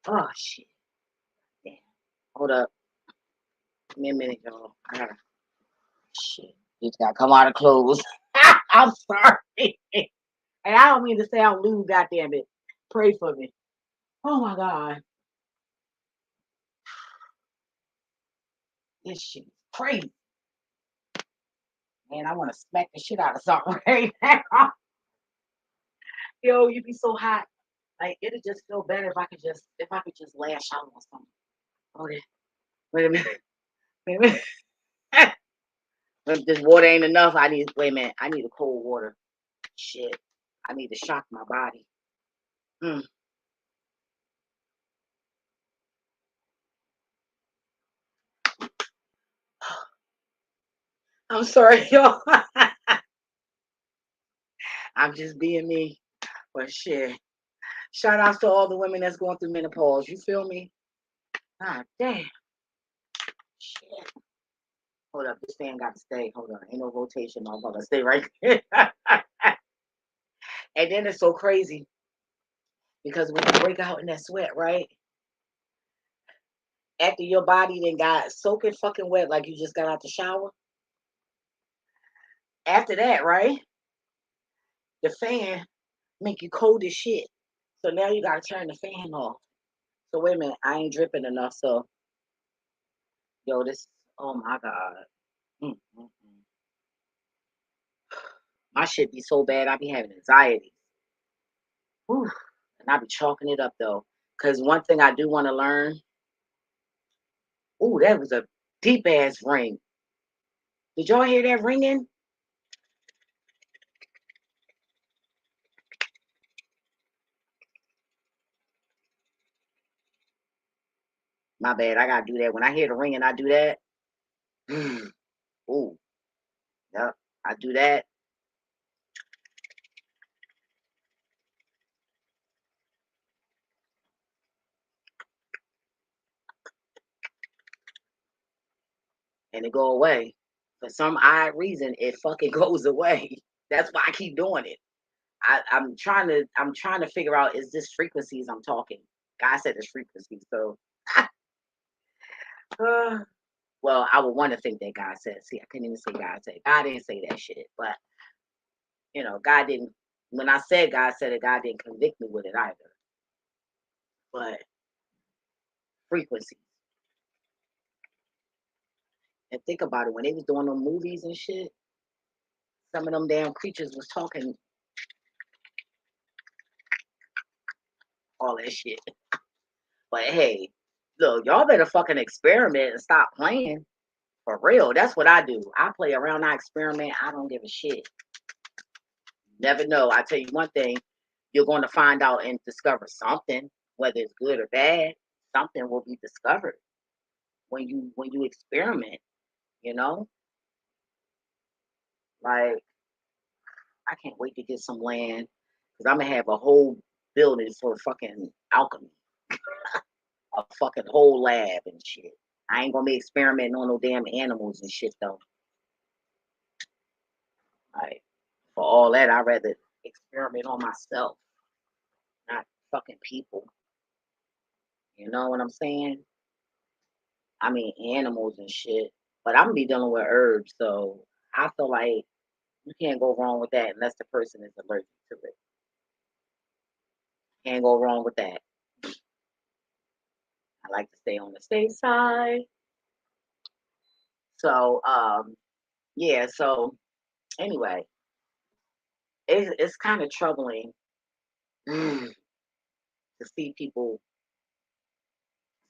Oh shit. Damn. Hold up. Give me a minute, y'all. I gotta shit. You just gotta come out of clothes. I'm sorry. And I don't mean to sound lewd, goddamn it. Pray for me. Oh my God. This shit is crazy. Man, I wanna smack the shit out of something right now. Yo, you be so hot. Like it'd just feel better if I could just lash out on something. Okay. Wait a minute. Wait a minute. If this water ain't enough, wait a minute. I need a cold water. Shit. I need to shock my body. Mm. I'm sorry, y'all. I'm just being me. But shit. Shout out to all the women that's going through menopause. You feel me? God damn. Shit. Hold up. This fan got to stay. Hold on. Ain't no rotation, motherfucker. Stay right there. And then it's so crazy because when you break out in that sweat, right? After your body then got soaking fucking wet like you just got out the shower. After that, right? The fan make you cold as shit. So now you gotta turn the fan off. So wait a minute, I ain't dripping enough. So yo, this oh my God. Mm, mm, mm. My shit be so bad, I be having anxiety. Whew. And I be chalking it up though. Cause one thing I do want to learn, ooh, that was a deep ass ring. Did y'all hear that ringing? My bad, I gotta do that. When I hear the ringing, I do that. Ooh, yep, I do that. And it go away. For some odd reason, it fucking goes away. That's why I keep doing it. I'm trying to figure out, is this frequencies I'm talking? God said it's frequencies. So uh, well, I would want to think that God said. See, I couldn't even say God said. God didn't say that shit. But God didn't when I said God said it, God didn't convict me with it either. But frequencies. And think about it, when they was doing them movies and shit, some of them damn creatures was talking all that shit. But hey, look, y'all better fucking experiment and stop playing. For real. That's what I do. I play around, I experiment, I don't give a shit. Never know. I tell you one thing, you're going to find out and discover something, whether it's good or bad. Something will be discovered when you experiment, you know? Like I can't wait to get some land because I'm gonna have a whole building for fucking alchemy, a fucking whole lab and shit. I ain't gonna be experimenting on no damn animals and shit though. Like for all that, I'd rather experiment on myself, not fucking people. You know what I'm saying? I mean animals and shit. But I'm gonna be dealing with herbs, so I feel like you can't go wrong with that unless the person is allergic to it. Can't go wrong with that. I like to stay on the safe side. So, yeah. So anyway, it's kind of troubling to see people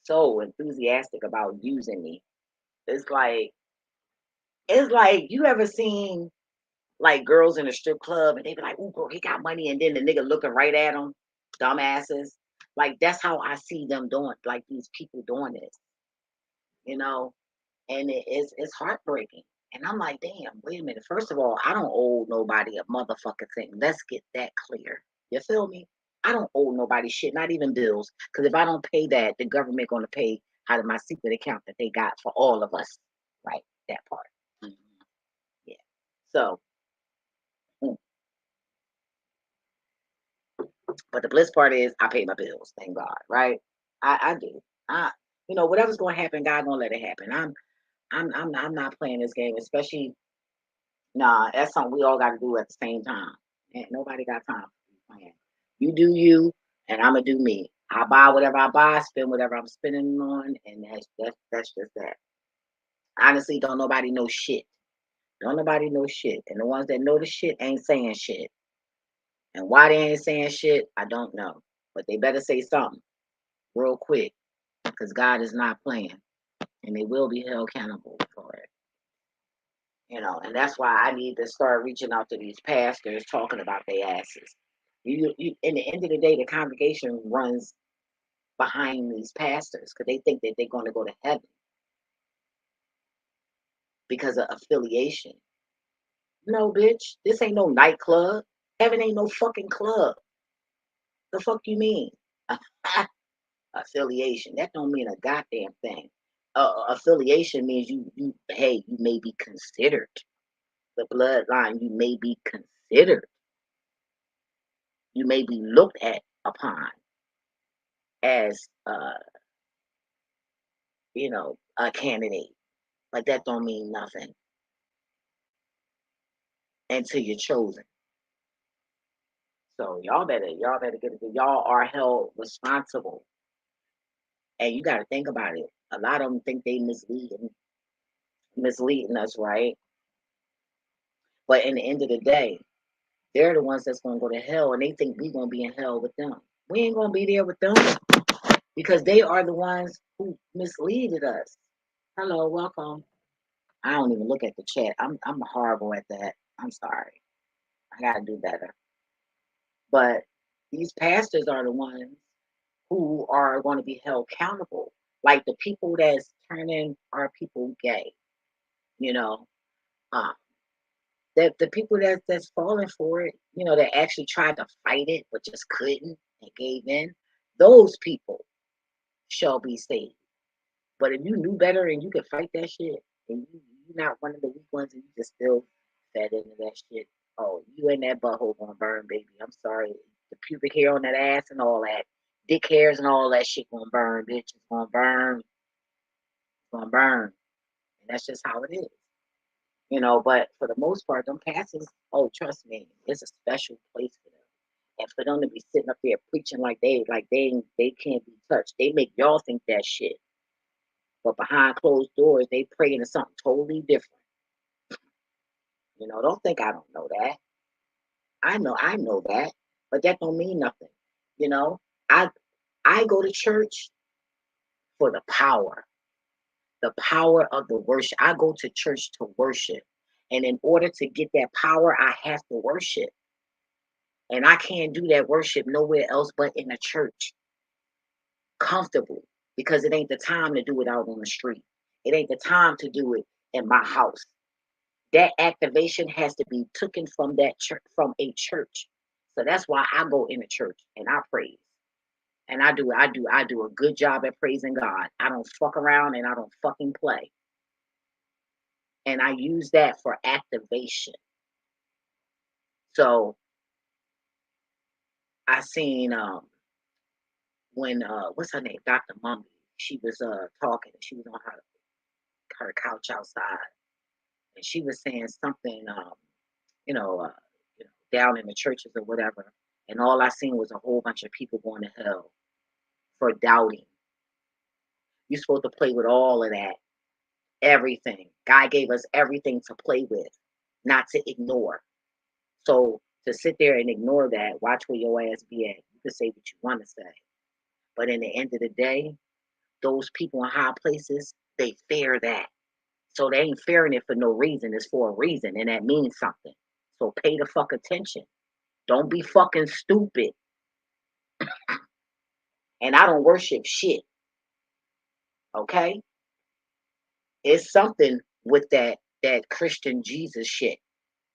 so enthusiastic about using me. It's like you ever seen like girls in a strip club and they be like, "Ooh, girl, he got money," and then the nigga looking right at them, dumbasses. Like that's how I see them doing, like these people doing this, you know. And it's heartbreaking. And I'm like, damn, wait a minute. First of all, I don't owe nobody a motherfucking thing. Let's get that clear. You feel me? I don't owe nobody shit, not even bills. Because if I don't pay that, the government gonna pay out of my secret account that they got for all of us. Right, that part. Mhm. Yeah. So, mm, but the bliss part is I pay my bills. Thank God. Right? I do. I, whatever's gonna happen, God gonna let it happen. I'm not playing this game, especially. Nah, that's something we all got to do at the same time. And nobody got time for you playing. You do you, and I'ma do me. I buy whatever I buy, spend whatever I'm spending on, and that's just that. Honestly, don't nobody know shit. Don't nobody know shit, and the ones that know the shit ain't saying shit. And why they ain't saying shit, I don't know. But they better say something real quick, because God is not playing, and they will be held accountable for it. And that's why I need to start reaching out to these pastors talking about their asses. In the end of the day, the congregation runs behind these pastors because they think that they're going to go to heaven because of affiliation. No, bitch, this ain't no nightclub. Heaven ain't no fucking club. The fuck you mean? Affiliation. That don't mean a goddamn thing. Affiliation means hey, you may be considered. The bloodline, you may be considered. You may be looked at upon as a candidate, but that don't mean nothing until you're chosen. So y'all better get it. Y'all are held responsible, and you got to think about it. A lot of them think they misleading us, right? But in the end of the day, they're the ones that's gonna go to hell, and they think we gonna be in hell with them. We ain't gonna be there with them because they are the ones who misleaded us. Hello, welcome. I don't even look at the chat. I'm horrible at that. I'm sorry. I gotta do better. But these pastors are the ones who are going to be held accountable. Like the people that's turning our people gay, you know, um, that the people that's falling for it, that actually tried to fight it but just couldn't and gave in. Those people shall be saved. But if you knew better and you could fight that shit, and you're not one of the weak ones, and you just still fed into that shit, oh, you and that butthole gonna burn, baby. I'm sorry. The pubic hair on that ass and all that, dick hairs and all that shit gonna burn, bitch. It's gonna burn. It's gonna burn. And that's just how it is. But for the most part, them pastors, oh, trust me, it's a special place for them. And for them to be sitting up there preaching like they can't be touched, they make y'all think that shit. But behind closed doors, they praying to something totally different. Don't think I don't know that. I know that, but that don't mean nothing. You know, I I go to church for the power of the worship. I go to church to worship, and in order to get that power, I have to worship, and I can't do that worship nowhere else but in a church, comfortably, because it ain't the time to do it out on the street. It ain't the time to do it in my house. That activation has to be taken from that church, from a church. So that's why I go in a church and I praise. And I do a good job at praising God. I don't fuck around and I don't fucking play. And I use that for activation. So I seen when what's her name? Dr. Mummy. She was talking. She was on her couch outside and she was saying something you know, uh, down in the churches or whatever. And all I seen was a whole bunch of people going to hell for doubting. You're supposed to play with all of that. Everything. God gave us everything to play with, not to ignore. So to sit there and ignore that, watch where your ass be at. You can say what you want to say. But in the end of the day, those people in high places, they fear that. So they ain't fearing it for no reason. It's for a reason, and that means something. So pay the fuck attention. Don't be fucking stupid. And I don't worship shit. Okay? It's something with that Christian Jesus shit.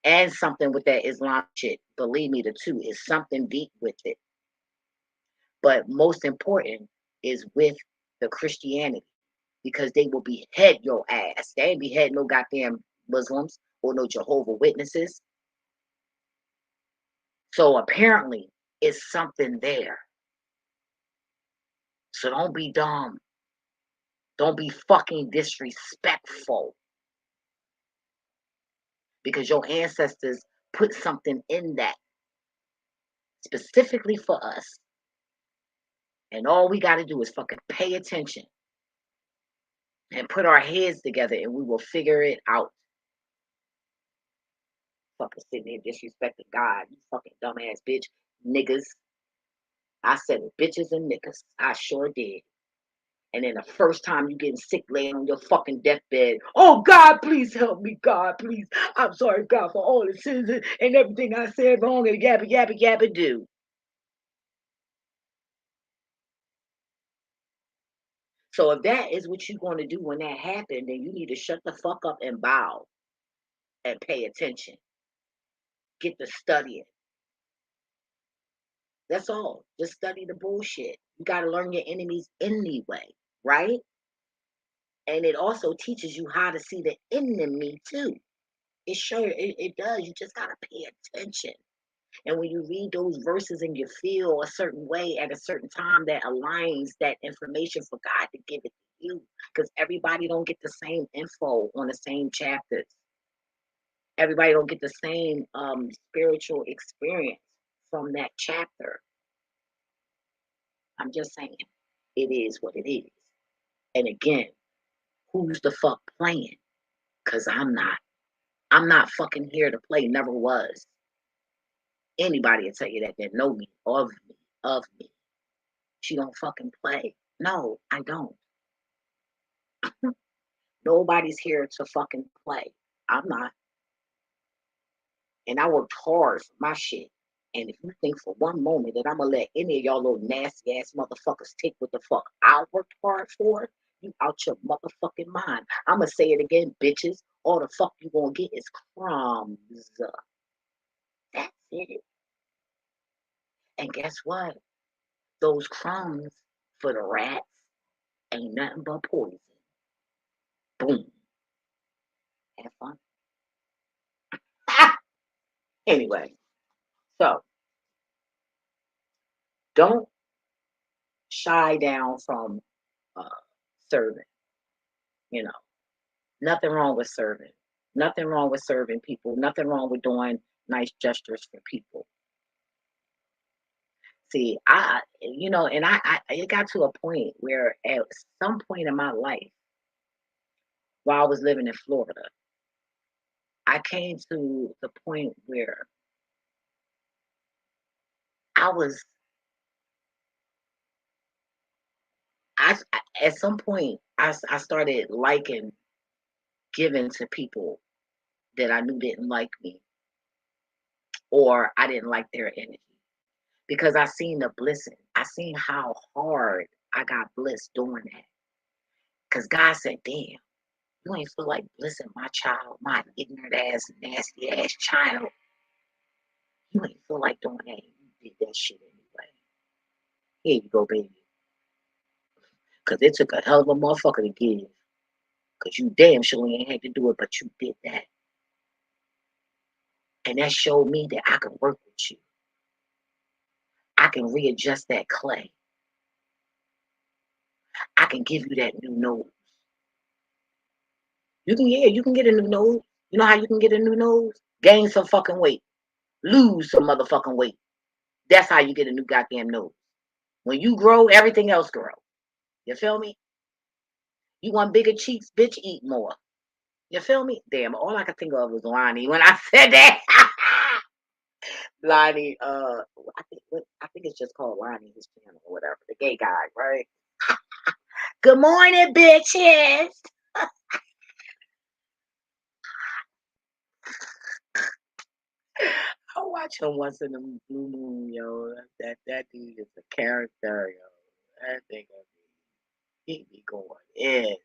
And something with that Islam shit. Believe me, the two is something deep with it. But most important is with the Christianity. Because they will behead your ass. They ain't behead no goddamn Muslims or no Jehovah Witnesses. So apparently, it's something there. So don't be dumb. Don't be fucking disrespectful. Because your ancestors put something in that specifically for us. And all we got to do is fucking pay attention and put our heads together and we will figure it out. Fucking sitting there disrespecting God, you fucking dumbass bitch. Niggas. I said it, bitches and niggas. I sure did. And then the first time you getting sick laying on your fucking deathbed, oh God, please help me, God, please. I'm sorry, God, for all the sins and everything I said wrong and yabba yabba yabba do. So if that is what you're going to do when that happened, then you need to shut the fuck up and bow and pay attention. Get to studying. That's all. Just study the bullshit. You got to learn your enemies anyway, right? And it also teaches you how to see the enemy too. It does. You just gotta pay attention. And when you read those verses and you feel a certain way at a certain time, that aligns that information for God to give it to you. Because everybody don't get the same info on the same chapters. Everybody don't get the same spiritual experience from that chapter. I'm just saying, it is what it is. And again, who's the fuck playing? Because I'm not. I'm not fucking here to play. Never was. Anybody will tell you that know me, of me. She don't fucking play. No, I don't. Nobody's here to fucking play. I'm not. And I worked hard for my shit. And if you think for one moment that I'm gonna let any of y'all little nasty ass motherfuckers take what the fuck I worked hard for, you out your motherfucking mind. I'm gonna say it again, bitches. All the fuck you gonna get is crumbs. That's it. And guess what? Those crumbs for the rats ain't nothing but poison. Boom. Have fun. Anyway, so don't shy down from uh, serving. You know, nothing wrong with serving. Nothing wrong with serving people. Nothing wrong with doing nice gestures for people. See, and it got to a point where at some point in my life, while I was living in Florida, I came to the point where I was, at some point, I started liking giving to people that I knew didn't like me or I didn't like their energy because I seen the blessing. I seen how hard I got blessed doing that. Because God said, damn, you ain't feel like blessing my child, my ignorant ass, nasty ass child. You ain't feel like doing that. You did that shit anyway. Here you go, baby. Because it took a hell of a motherfucker to give. Because you damn sure ain't had to do it, but you did that. And that showed me that I can work with you. I can readjust that clay. I can give you that new nose. You can get a new nose. You know how you can get a new nose? Gain some fucking weight. Lose some motherfucking weight. That's how you get a new goddamn nose. When you grow, everything else grows. You feel me? You want bigger cheeks, bitch, eat more. You feel me? Damn, all I could think of was Lonnie when I said that. Lonnie, I think it's just called Lonnie, his channel or whatever. The gay guy, right? Good morning, bitches. I watch him once in the blue moon, yo. That dude is a character, yo. That nigga, he be going in.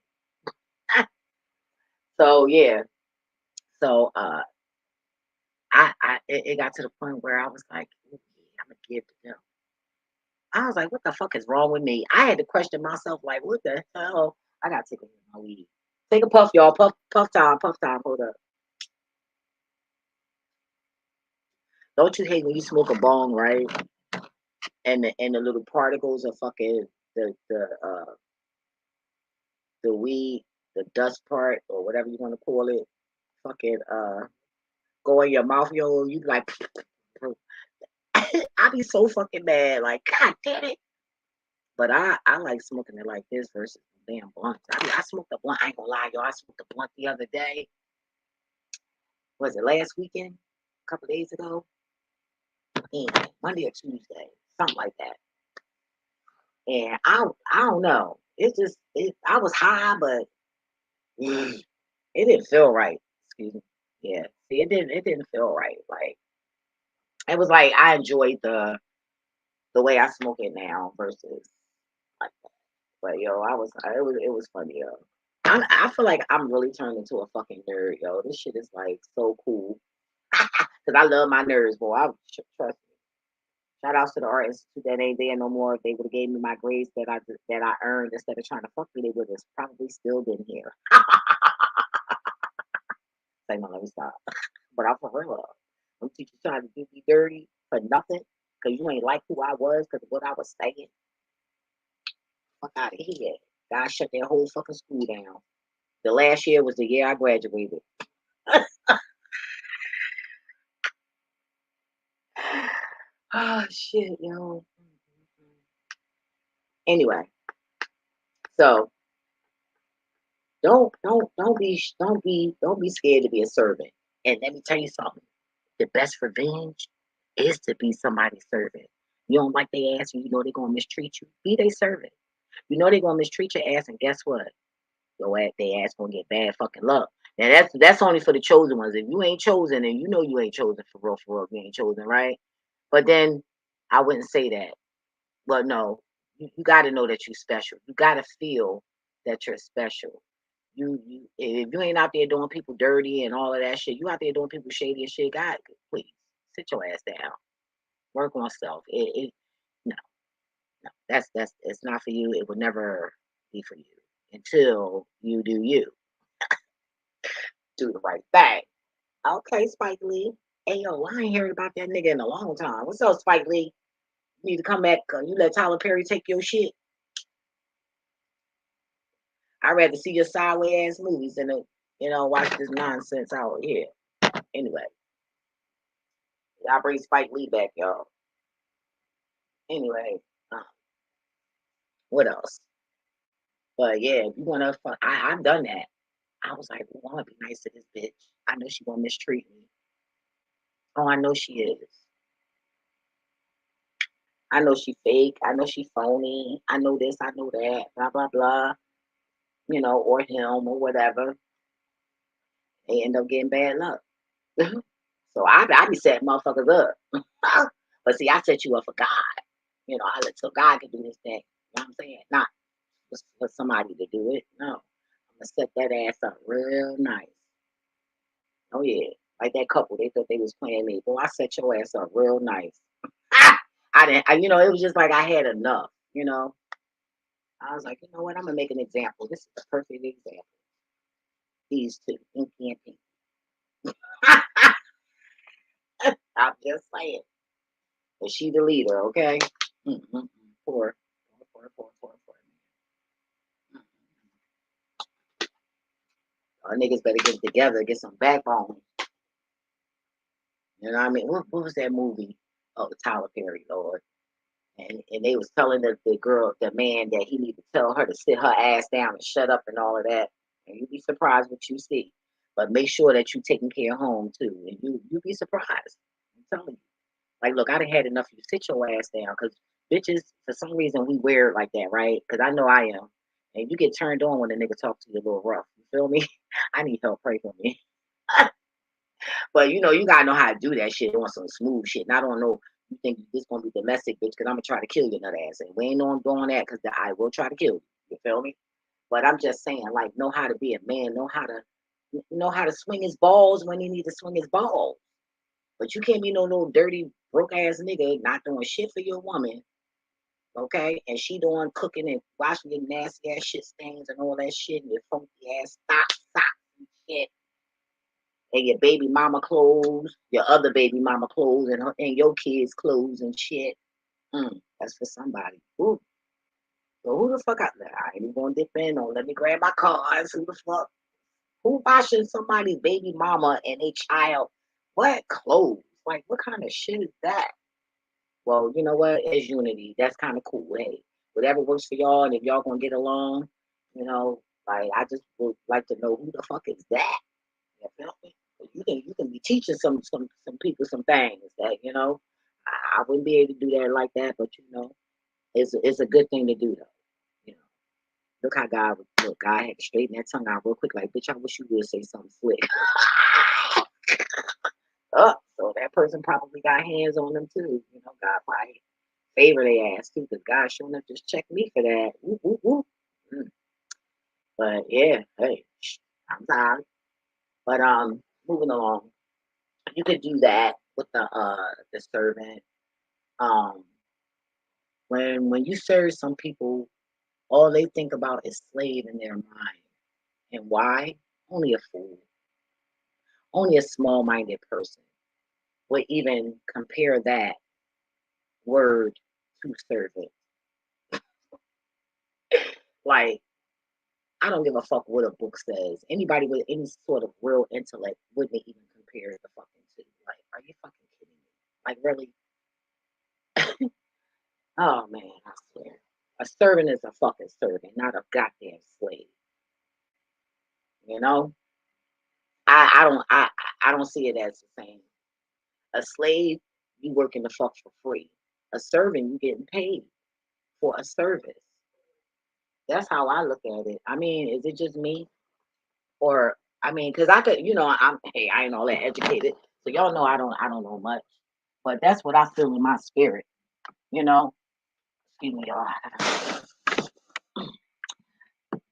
So yeah, so it got to the point where I was like, "Ooh, yeah, I'm gonna give to them." I was like, "What the fuck is wrong with me?" I had to question myself, like, "What the hell?" I gotta take a hit of my weed. Take a puff, y'all. Puff, puff time, puff time. Hold up. Don't you hate when you smoke a bong, right? And the little particles of fucking the weed, the dust part or whatever you want to call it, fucking go in your mouth, yo. You be like, I be so fucking mad, like, God damn it. But I like smoking it like this versus damn blunt. I smoked a blunt. I ain't gonna lie, yo. I smoked a blunt the other day. Was it last weekend? A couple days ago? And Monday or Tuesday, something like that. And I don't know. I was high, but it didn't feel right. Excuse me. Yeah. See, it didn't feel right. Like it was like I enjoyed the way I smoke it now versus like that. But yo, it was funny, yo. I feel like I'm really turning into a fucking nerd, yo. This shit is like so cool. Cause I love my nerds, boy. Trust me. Shout outs to the art institute that ain't there no more. If they would have gave me my grades that I earned instead of trying to fuck me, they would have probably still been here. Say no, let me stop. But I'm for real. Them teachers trying to do me dirty for nothing because you ain't like who I was because of what I was saying. Fuck out of here. God shut their whole fucking school down. The last year was the year I graduated. Oh shit, yo. Anyway, so don't be scared to be a servant. And let me tell you something. The best revenge is to be somebody's servant. You don't like their ass and you know they're gonna mistreat you. Be their servant. You know they're gonna mistreat your ass, and guess what? Your ass, their ass gonna get bad fucking luck. Now that's only for the chosen ones. If you ain't chosen, and you know you ain't chosen for real, you ain't chosen, right? But then I wouldn't say that. But no, you got to know that you're special. You got to feel that you're special. You if you ain't out there doing people dirty and all of that shit, you out there doing people shady and shit. God, please sit your ass down. Work on self. No, no, that's it's not for you. It would never be for you until you do you. Do the right thing. Okay, Spike Lee. Hey yo, I ain't heard about that nigga in a long time. What's up, Spike Lee? You need to come back. You let Tyler Perry take your shit. I'd rather see your sideways ass movies than watch this nonsense out here. Anyway, y'all bring Spike Lee back, y'all. Anyway, what else? But yeah, if you wanna, I've done that. I was like, "Ooh, I wanna be nice to this bitch. I know she gonna mistreat me. Oh, I know she is. I know she fake. I know she phony. I know this. I know that. Blah blah blah. Or him or whatever. They end up getting bad luck. So I be setting motherfuckers up. But see, I set you up for God. I let so God can do this thing. You know what I'm saying? Not for somebody to do it. No. I'm gonna set that ass up real nice. Oh yeah. Like that couple, they thought they was playing me. Boy, I set your ass up real nice. I didn't it was just like I had enough. I was like, you know what, I'm gonna make an example. This is a perfect example. These two, Inky and Pinky. I'm just saying. But she the leader, okay? Mm-hmm. Poor, poor, poor, poor, poor. Our niggas better get together, get some backbone. You know what I mean? What was that movie? Oh, Tyler Perry, Lord. and they was telling the girl, the man, that he need to tell her to sit her ass down and shut up and all of that. And you'd be surprised what you see. But make sure that you taking care of home too, and you be surprised. I'm telling you. Like, look, I done had enough. You sit your ass down, because bitches, for some reason, we wear it like that, right? Because I know I am. And you get turned on when a nigga talk to you a little rough. You feel me? I need help. Pray for me. But you gotta know how to do that shit on some smooth shit. And I don't know. You think this gonna be domestic, bitch? Because I'm gonna try to kill your nut ass, and we ain't know I'm doing that, because I will try to kill you. You feel me? But I'm just saying, like, know how to be a man. Know how to swing his balls when he need to swing his balls. But you can't be no dirty broke ass nigga not doing shit for your woman, okay? And she doing cooking and washing your nasty ass shit stains and all that shit, and your funky ass socks and shit, and your baby mama clothes, your other baby mama clothes, and your kids' clothes and shit. That's for somebody. Ooh. So who the fuck out there? I ain't even gonna dip in on. Let me grab my cards. Who the fuck? Who washing somebody's baby mama and a child? What clothes? Like, what kind of shit is that? Well, you know what? It's unity. That's kind of cool. Hey, whatever works for y'all, and if y'all gonna get along, like, I just would like to know who the fuck is that. You feel me? You can be teaching some people some things that I wouldn't be able to do that like that, but it's a good thing to do though. You know, look how God had to straighten that tongue out real quick. Like, bitch, I wish you would say something slick. So that person probably got hands on them too. God probably favor they ass too, because God sure enough just checked me for that. Whoop, whoop, whoop. Mm. But yeah, hey, I'm sorry. But moving along, you could do that with the servant. Um, when you serve some people, all they think about is slave in their mind. And why? Only a fool, only a small-minded person would even compare that word to servant. Like, I don't give a fuck what a book says. Anybody with any sort of real intellect wouldn't even compare the fucking two. Like, are you fucking kidding me? Like, really? Oh man, I swear. A servant is a fucking servant, not a goddamn slave. You know? I don't see it as the same. A slave, you working the fuck for free. A servant, you getting paid for a service. That's how I look at it. I mean, is it just me? Or I mean, because I could, I ain't all that educated, so y'all know I don't know much, but that's what I feel in my spirit, you know. Excuse me, y'all.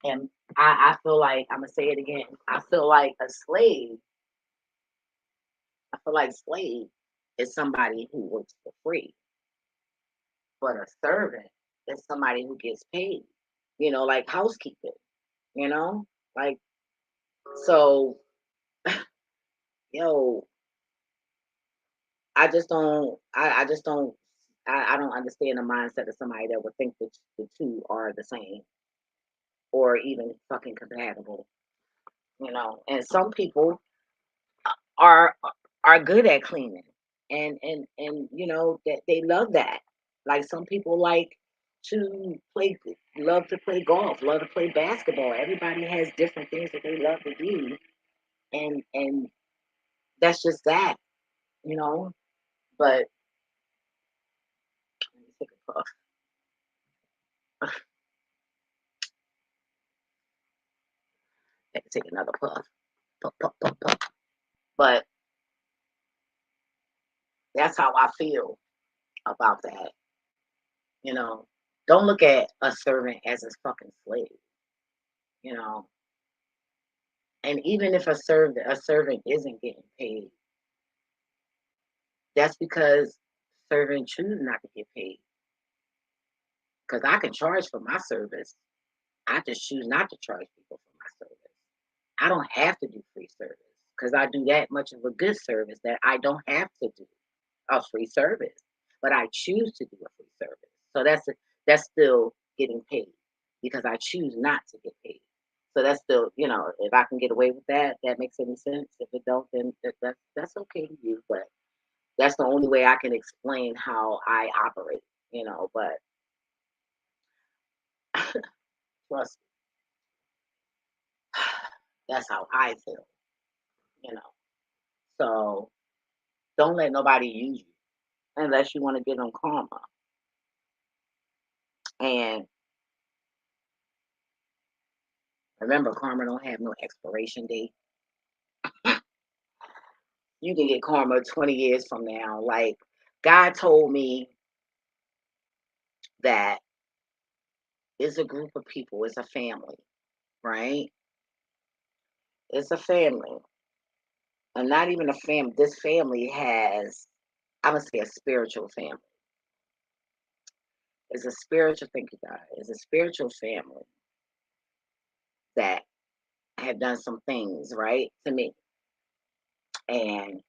And I feel like, I'm gonna say it again. I feel like a slave. I feel like slave is somebody who works for free, but a servant is somebody who gets paid. Like housekeeping. You know, like, so. Yo, I just don't. I just don't. I don't understand the mindset of somebody that would think that the two are the same or even fucking compatible. And some people are are good at cleaning, and that they love that. Like, some people like to play, love to play golf, love to play basketball. Everybody has different things that they love to do, and that's just that, you know. But let me take a puff. Let me take another puff. Puff, puff, puff, puff. But that's how I feel about that. You know, don't look at a servant as a fucking slave. You know, and even if a servant isn't getting paid, that's because servant choose not to get paid. Because I can charge for my service, I just choose not to charge people for my service. I don't have to do free service because I do that much of a good service that I don't have to do a free service, but I choose to do a free service. So that's still getting paid because I choose not to get paid. So that's still, if I can get away with that, that makes any sense. If it don't, then that's okay to you. But that's the only way I can explain how I operate. but trust me, that's how I feel, you know. So don't let nobody use you unless you want to give them karma. And remember, karma don't have no expiration date. You can get karma 20 years from now. Like, God told me that it's a group of people, it's a family, right? It's a family. And not even a family. This family has, I would say, a spiritual family. It's a spiritual, thank you, God. It's a spiritual family that have done some things, right, to me. And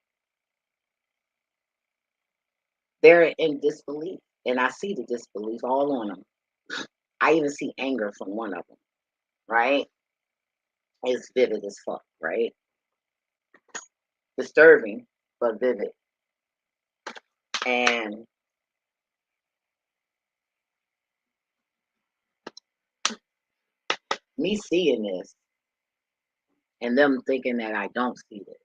they're in disbelief. And I see the disbelief all on them. I even see anger from one of them, right? It's vivid as fuck, right? Disturbing, but vivid. And me seeing this and them thinking that I don't see this,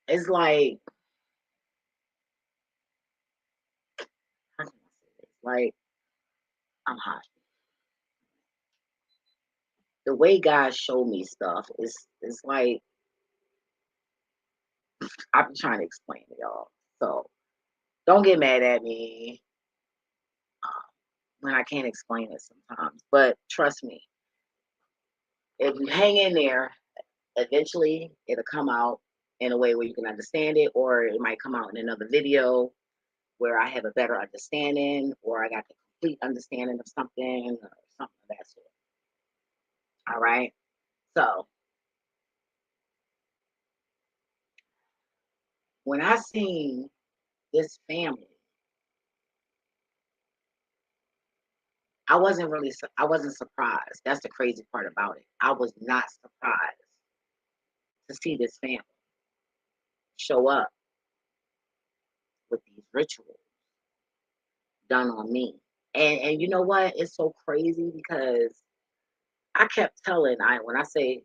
it's like, how can I say this? Like, I'm hot. The way God showed me stuff is like, I'm trying to explain to y'all. So don't get mad at me when I can't explain it sometimes. But trust me, if you hang in there, eventually it'll come out in a way where you can understand it, or it might come out in another video where I have a better understanding, or I got the complete understanding of something, or something of that sort. All right. So when I seen this family, I wasn't surprised. That's the crazy part about it. I was not surprised to see this family show up with these rituals done on me. And you know what? It's so crazy because I kept telling I when I say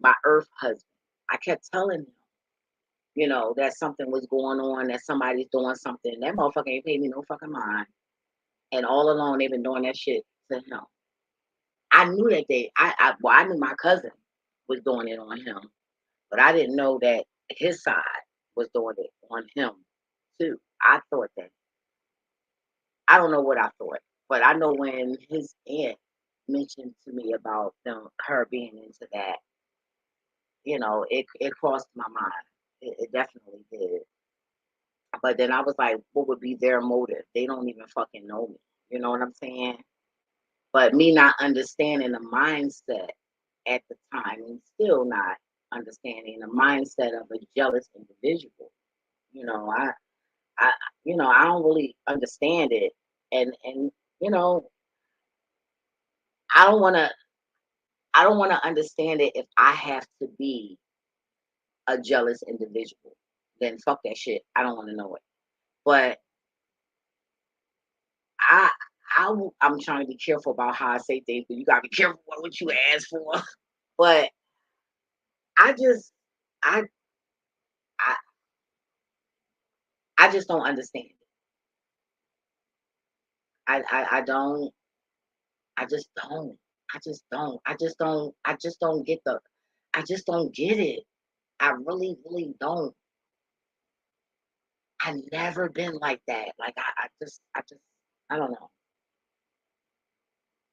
my earth husband, I kept telling him, that something was going on, that somebody's doing something. That motherfucker ain't paid me no fucking mind. And all along they've been doing that shit to him. I knew that I knew my cousin was doing it on him, but I didn't know that his side was doing it on him too. I thought that I don't know what I thought, but I know when his aunt mentioned to me about her being into that, it crossed my mind. It definitely did. But then I was like, what would be their motive? They don't even fucking know me. You know what I'm saying? But me not understanding the mindset at the time and still not understanding the mindset of a jealous individual. You know, I I don't really understand it. And you know, I don't wanna I don't wanna understand it if I have to be a jealous individual. Then fuck that shit. I don't wanna know it. But I I'm trying to be careful about how I say things, but you gotta be careful what you ask for. But I just I I I just don't understand it. I don't I just don't. I just don't get the I just don't get it. I really, really don't. I've never been like that. Like I don't know.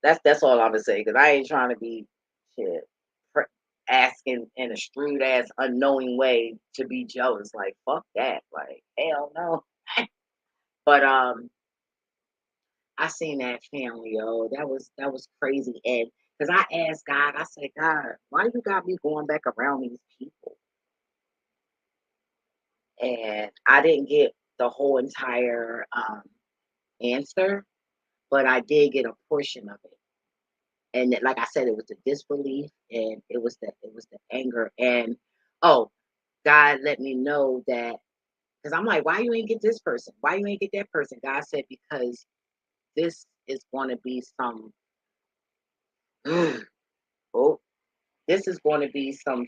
That's all I'm gonna say because I ain't trying to be shit pr- asking in a shrewd ass unknowing way to be jealous. Like fuck that. Like hell no. But I seen that family, yo. That was crazy. And because I asked God, I said, God, why you got me going back around these people? And I didn't get the whole entire answer, but I did get a portion of it. And like I said, it was the disbelief, and it was the anger, and oh, God let me know that Because I'm like, why you ain't get this person? Why you ain't get that person? God said, because this is going to be some, oh, this is going to be some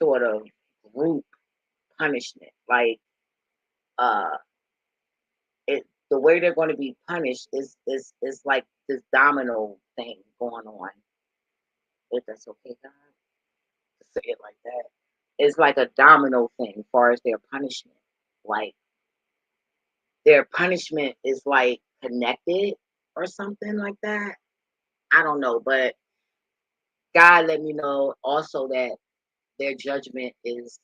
sort of group punishment. Like, uh, the way they're going to be punished is like this domino thing going on. If that's okay, God, to say it like that. It's like a domino thing as far as their punishment. Like their punishment is like connected or something like that. I don't know, but God let me know also that their judgment is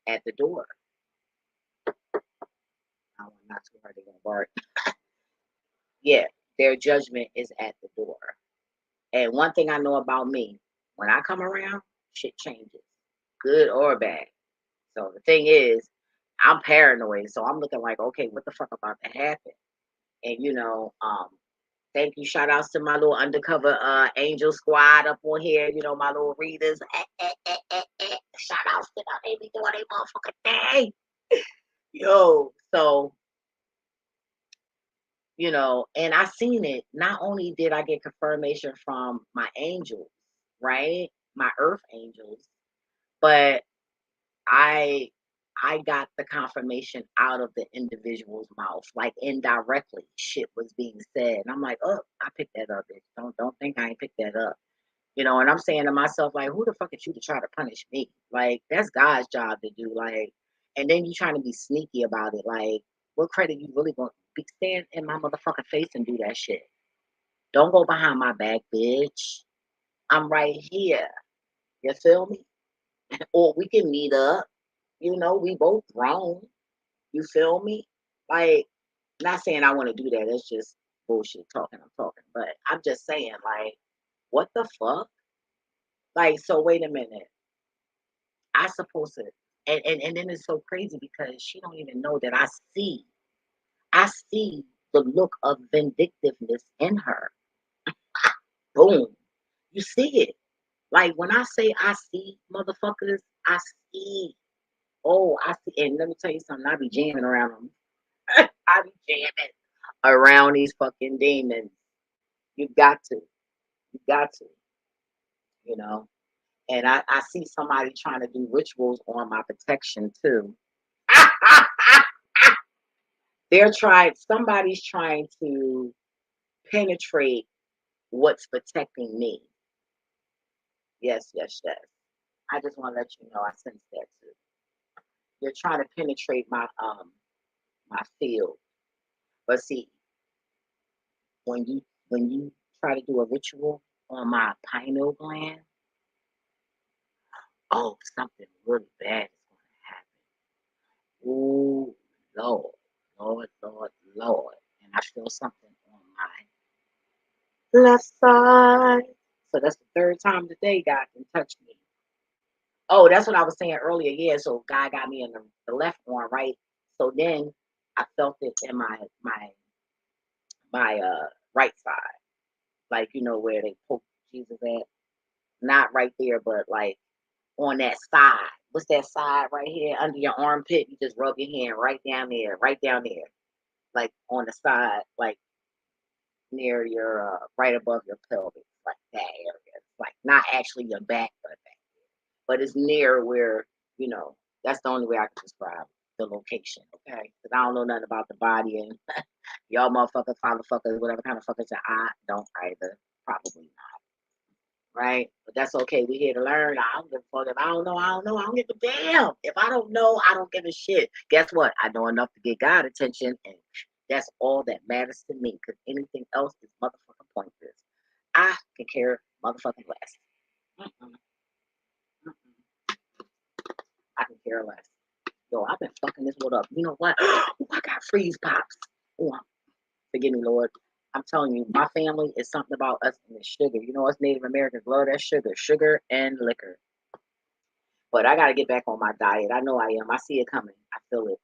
at the door. I want not too hard to get bark. Yeah, their judgment is at the door. And one thing I know about me, when I come around, shit changes, good or bad. So the thing is, I'm paranoid, so I'm looking like, okay, what the fuck about to happen? And thank you. Shout outs to my little undercover angel squad up on here. My little readers. Shout outs to them. They be doing their motherfucking thing. Yo, so and I seen it. Not only did I get confirmation from my angels, right? My earth angels, but I I got the confirmation out of the individual's mouth, like indirectly, shit was being said, and I'm like, oh, I picked that up, bitch. Don't think I ain't picked that up, And I'm saying to myself, like, who the fuck is you to try to punish me? Like, that's God's job to do, like, and then you trying to be sneaky about it, like, what credit you really gonna be stand in my motherfucking face and do that shit? Don't go behind my back, bitch. I'm right here. You feel me? Or we can meet up. We both grown. You feel me? Like, not saying I want to do that. It's just bullshit talking. I'm talking. But I'm just saying, like, what the fuck? Like, so wait a minute. I supposed to and then it's so crazy because she don't even know that I see the look of vindictiveness in her. Boom. You see it. Like when I say I see motherfuckers, I see. Oh, I see. And let me tell you something. I be jamming around them. I be jamming around these fucking demons. You got to. You got to. You know. And I see somebody trying to do rituals on my protection too. Somebody's trying to penetrate what's protecting me. Yes, yes, yes. I just want to let you know I sense that too. You're trying to penetrate my field. But see, when you try to do a ritual on my pineal gland, oh, something really bad is going to happen. Oh, Lord, Lord, Lord, Lord. And I feel something on my left side. So that's the third time today God can touch me. Oh, that's what I was saying earlier. Yeah, so God got me in the left one, right? So then I felt it in my right side, like where they poke Jesus at. Not right there, but like on that side. What's that side right here under your armpit? You just rub your hand right down there, like on the side, like near your right above your pelvis, like that area. Like not actually your back, but it's near where that's the only way I can describe the location. Okay, because I don't know nothing about the body and y'all motherfuckers, father fuckers, whatever kind of fuckers that I don't either. Probably not. Right? But that's okay. We're here to learn. I don't give a fuck. If I don't know, I don't know. I don't give a damn. If I don't know, I don't give a shit. Guess what? I know enough to get God attention, and that's all that matters to me. Because anything else is motherfucking pointless. I can care motherfucking less. Mm-mm, mm-mm. I can care less. Yo, I've been fucking this one up. You know what? Ooh, I got freeze pops. Ooh, forgive me, Lord. I'm telling you, my family is something about us and the sugar. Us Native Americans love that sugar and liquor. But I got to get back on my diet. I know I am. I see it coming. I feel it.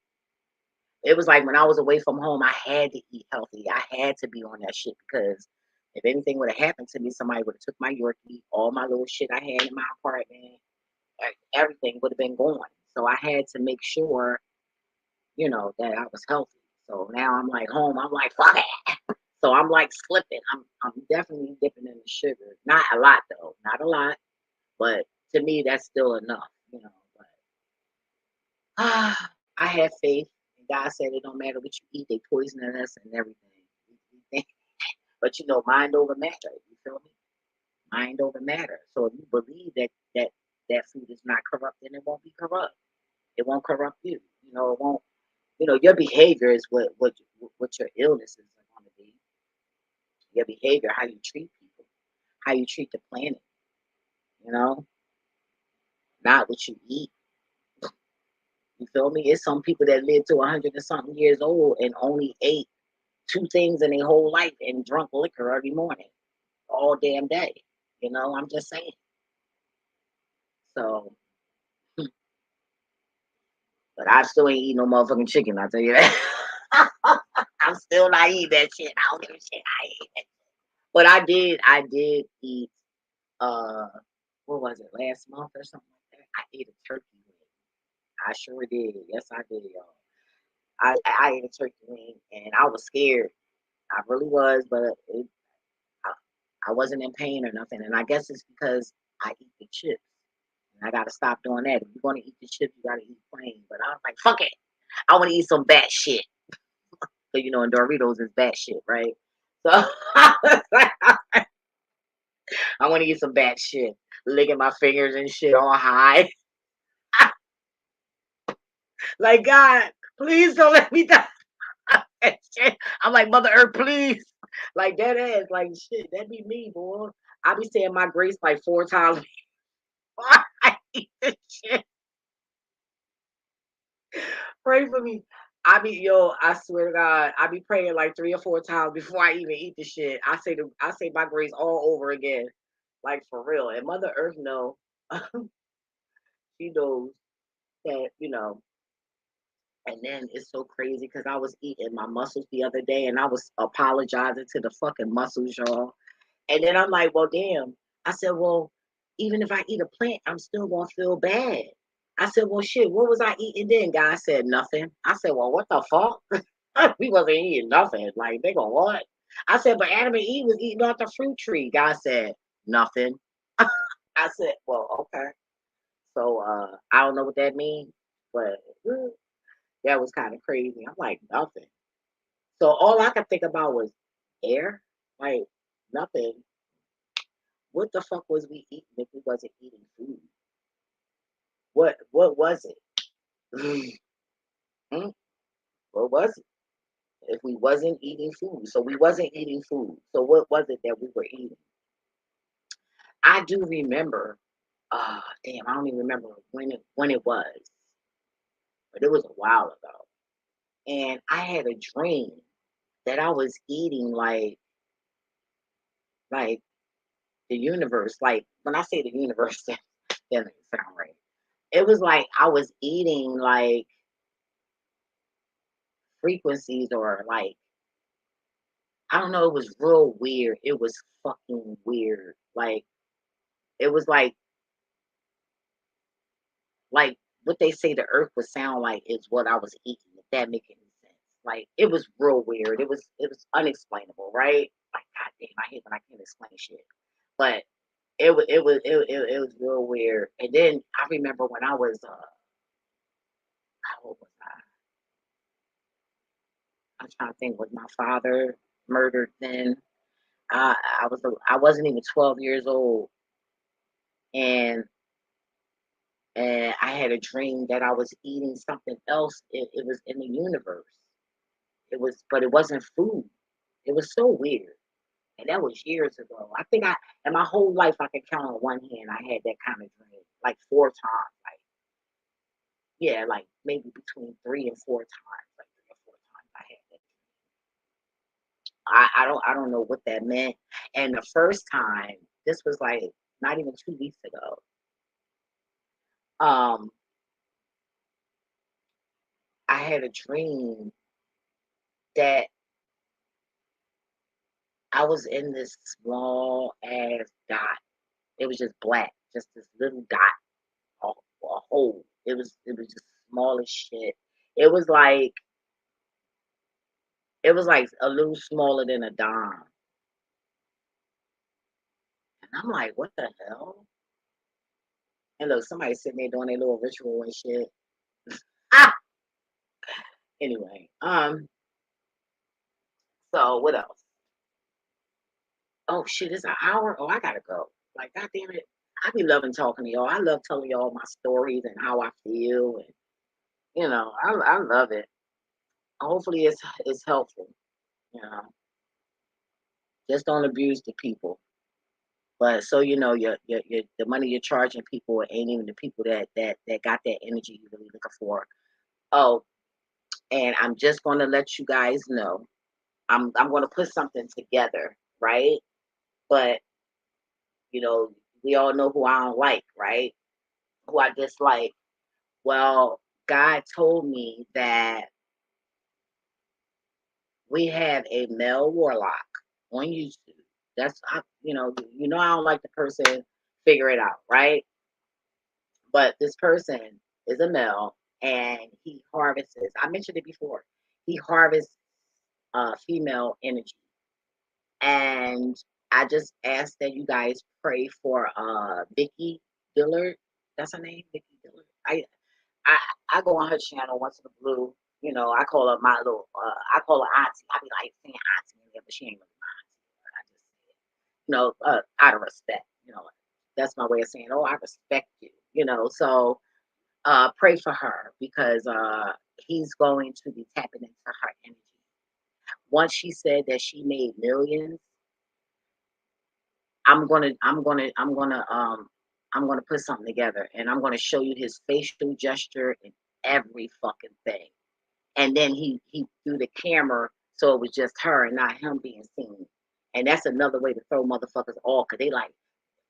It was like when I was away from home, I had to eat healthy. I had to be on that shit because if anything would have happened to me, somebody would have took my Yorkie, all my little shit I had in my apartment, everything would have been gone. So I had to make sure you know, that I was healthy. So now I'm like home. I'm like, fuck it. So I'm like slipping. I'm definitely dipping in the sugar. Not a lot though. Not a lot. But to me, that's still enough. You know. But I have faith. And God said it don't matter what you eat. They poisoning us and everything. But you know, mind over matter. You feel me? Mind over matter. So if you believe that food is not corrupt, then it won't be corrupt. It won't corrupt you. You know, it won't. You know, your behavior is what your illnesses are going to be. Your behavior, how you treat people, how you treat the planet. You know, not what you eat. You feel me? It's some people that live to 100 and something years old and only ate two things in their whole life and drunk liquor every morning, all damn day. You know, I'm just saying. So, but I still ain't eating no motherfucking chicken. I tell you that. I'm still not eating that shit. I don't give a shit. I ain't eating it. But I did eat. Uh, what was it? Last month or something like that. I ate a turkey wing. I sure did. Yes, I did, y'all. I ate a turkey wing, and I was scared. I really was, but I, I wasn't in pain or nothing. And I guess it's because I eat the chips. And I gotta stop doing that. If you're gonna eat the chips, you gotta eat plain. But I was like, fuck it. I want to eat some bat shit. So you know, and Doritos is bat shit, right? So I was like, I want to eat some bat shit, licking my fingers and shit all high. Like God, please don't let me die. Shit. I'm like Mother Earth, please. Like that ass, like shit. That be me, boy. I be saying my grace like 4 times before I eat this shit. Pray for me. I be yo, I swear to God, I be praying like 3 or 4 times before I even eat the shit. I say my grace all over again. Like for real. And Mother Earth know. She knows that, you know, and then it's so crazy because I was eating my mussels the other day and I was apologizing to the fucking mussels, y'all. And then I'm like, well, damn. I said, well, even if I eat a plant, I'm still gonna feel bad. I said, well, shit, what was I eating then? Guy said nothing. I said, well, what the fuck? We wasn't eating nothing. Like, they go, what? I said, but Adam and Eve was eating off the fruit tree. Guy said, nothing. I said, well, okay. So I don't know what that means, but that was kind of crazy. I'm like, nothing. So all I could think about was air. Like, nothing. What the fuck was we eating if we wasn't eating food? What was it? Hmm? What was it? If we wasn't eating food. So we wasn't eating food. So what was it that we were eating? I do remember, damn, I don't even remember when it was, but it was a while ago. And I had a dream that I was eating like the universe. Like when I say the universe, that doesn't sound right. It was like I was eating like frequencies or like I don't know, it was real weird. It was fucking weird. Like it was like what they say the earth would sound like is what I was eating, if that make any sense. Like it was real weird. It was unexplainable, right? Like god damn, I hate when I can't explain shit. But it was real weird. And then I remember when I was how old was I? I'm trying to think, was my father murdered then? I wasn't even 12 years old, and I had a dream that I was eating something else. It was in the universe. But it wasn't food. It was so weird, and that was years ago. I think in my whole life, I could count on one hand. I had that kind of dream, like 4 times. Like yeah, like maybe between 3 and 4 times, like 3 or 4 times. I had that. I don't know what that meant. And the first time, this was like not even 2 weeks ago. Um, I had a dream that I was in this small ass dot. It was just black, just this little dot, a hole. It was just small as shit. It was like a little smaller than a dime. And I'm like, what the hell? And look, somebody sitting there doing their little ritual and shit. Ah! Anyway, so what else? Oh shit, it's an hour. Oh, I gotta go. Like, god damn it. I be loving talking to y'all. I love telling y'all my stories and how I feel, and I love it. Hopefully it's helpful. You know, just don't abuse the people. But so your the money you're charging people ain't even the people that got that energy you really looking for. Oh, and I'm just gonna let you guys know. I'm gonna put something together, right? But you know, we all know who I don't like, right? Who I dislike. Well, God told me that we have a male warlock on YouTube. I don't like the person. Figure it out, right? But this person is a male, and he harvests. I mentioned it before. He harvests female energy, and I just ask that you guys pray for Vicky Dillard. That's her name, Vicky Dillard. I I go on her channel once in a blue. I call her my little. I call her auntie. I be like saying auntie in there, but she ain't really my auntie. I just say it, out of respect. That's my way of saying, oh, I respect you. So pray for her because he's going to be tapping into her energy. Once she said that she made millions, I'm gonna put something together, and I'm gonna show you his facial gesture and every fucking thing. And then he threw the camera so it was just her and not him being seen. And that's another way to throw motherfuckers off, cause they like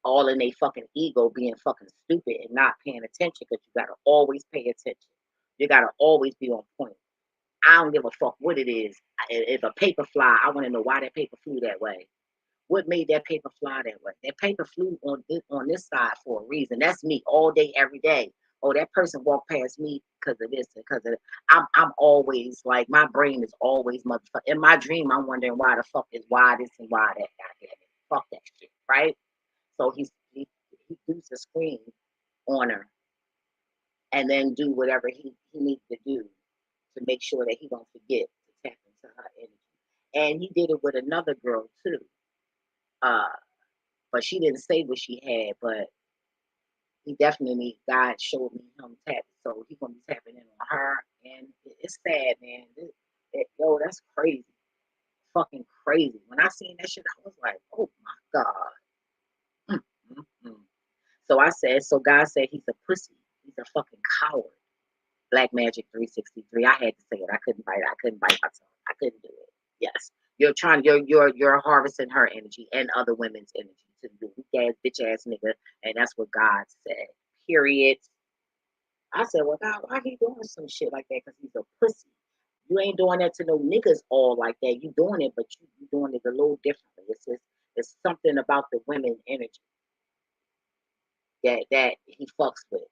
all in they fucking ego being fucking stupid and not paying attention. Cause you gotta always pay attention. You gotta always be on point. I don't give a fuck what it is. If a paper fly, I want to know why that paper flew that way. What made that paper fly that way? That paper flew on this side for a reason. That's me all day, every day. Oh, that person walked past me because of this, because of that. I'm always like my brain is always motherfucker. In my dream, I'm wondering why the fuck is why this and why that. Goddamn it, fuck that shit, right? So he keeps the screen on her and then do whatever he needs to do to make sure that he don't forget to tap into her energy. And he did it with another girl too. Uh, but she didn't say what she had, but he definitely God showed me him tap. So he's gonna be tapping in on her, and it's sad, man. Yo, that's crazy, fucking crazy. When I seen that shit, I was like, oh my god. Mm, mm, mm. So I said, so God said he's a pussy. He's a fucking coward. Black Magic 363. I had to say it. I couldn't bite. I couldn't bite my tongue. I couldn't do it. Yes, you're harvesting her energy and other women's energy to the weak ass bitch ass nigga, and that's what God said. Period. I said, well, God, why he doing some shit like that? Because he's a pussy. You ain't doing that to no niggas all like that. You doing it, but you doing it a little differently. It's something about the women energy that he fucks with.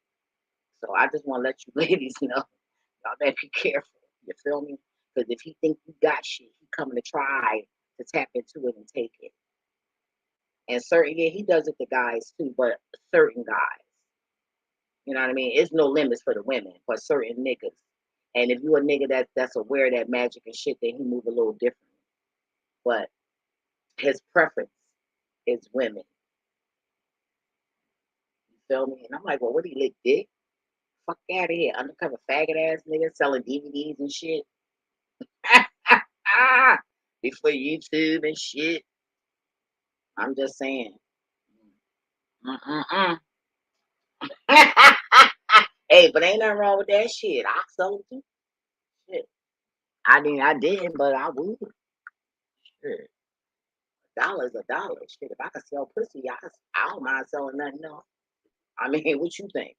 So I just want to let you ladies know, y'all better be careful. You feel me? Because if he think you got shit, he coming to try to tap into it and take it. And certain, yeah, he does it to guys too, but certain guys. You know what I mean? It's no limits for the women, but certain niggas. And if you a nigga that's aware of that magic and shit, then he move a little differently. But his preference is women. You feel me? And I'm like, well, what he lick dick? Fuck out of here. Undercover faggot ass nigga selling DVDs and shit. Before YouTube and shit. I'm just saying. Mm-mm-mm. Hey, but ain't nothing wrong with that shit. I sold too. Shit. I mean, I didn't, but I would. Shit. A dollar's a dollar. Shit. If I could sell pussy, I don't mind selling nothing else. I mean, what you think?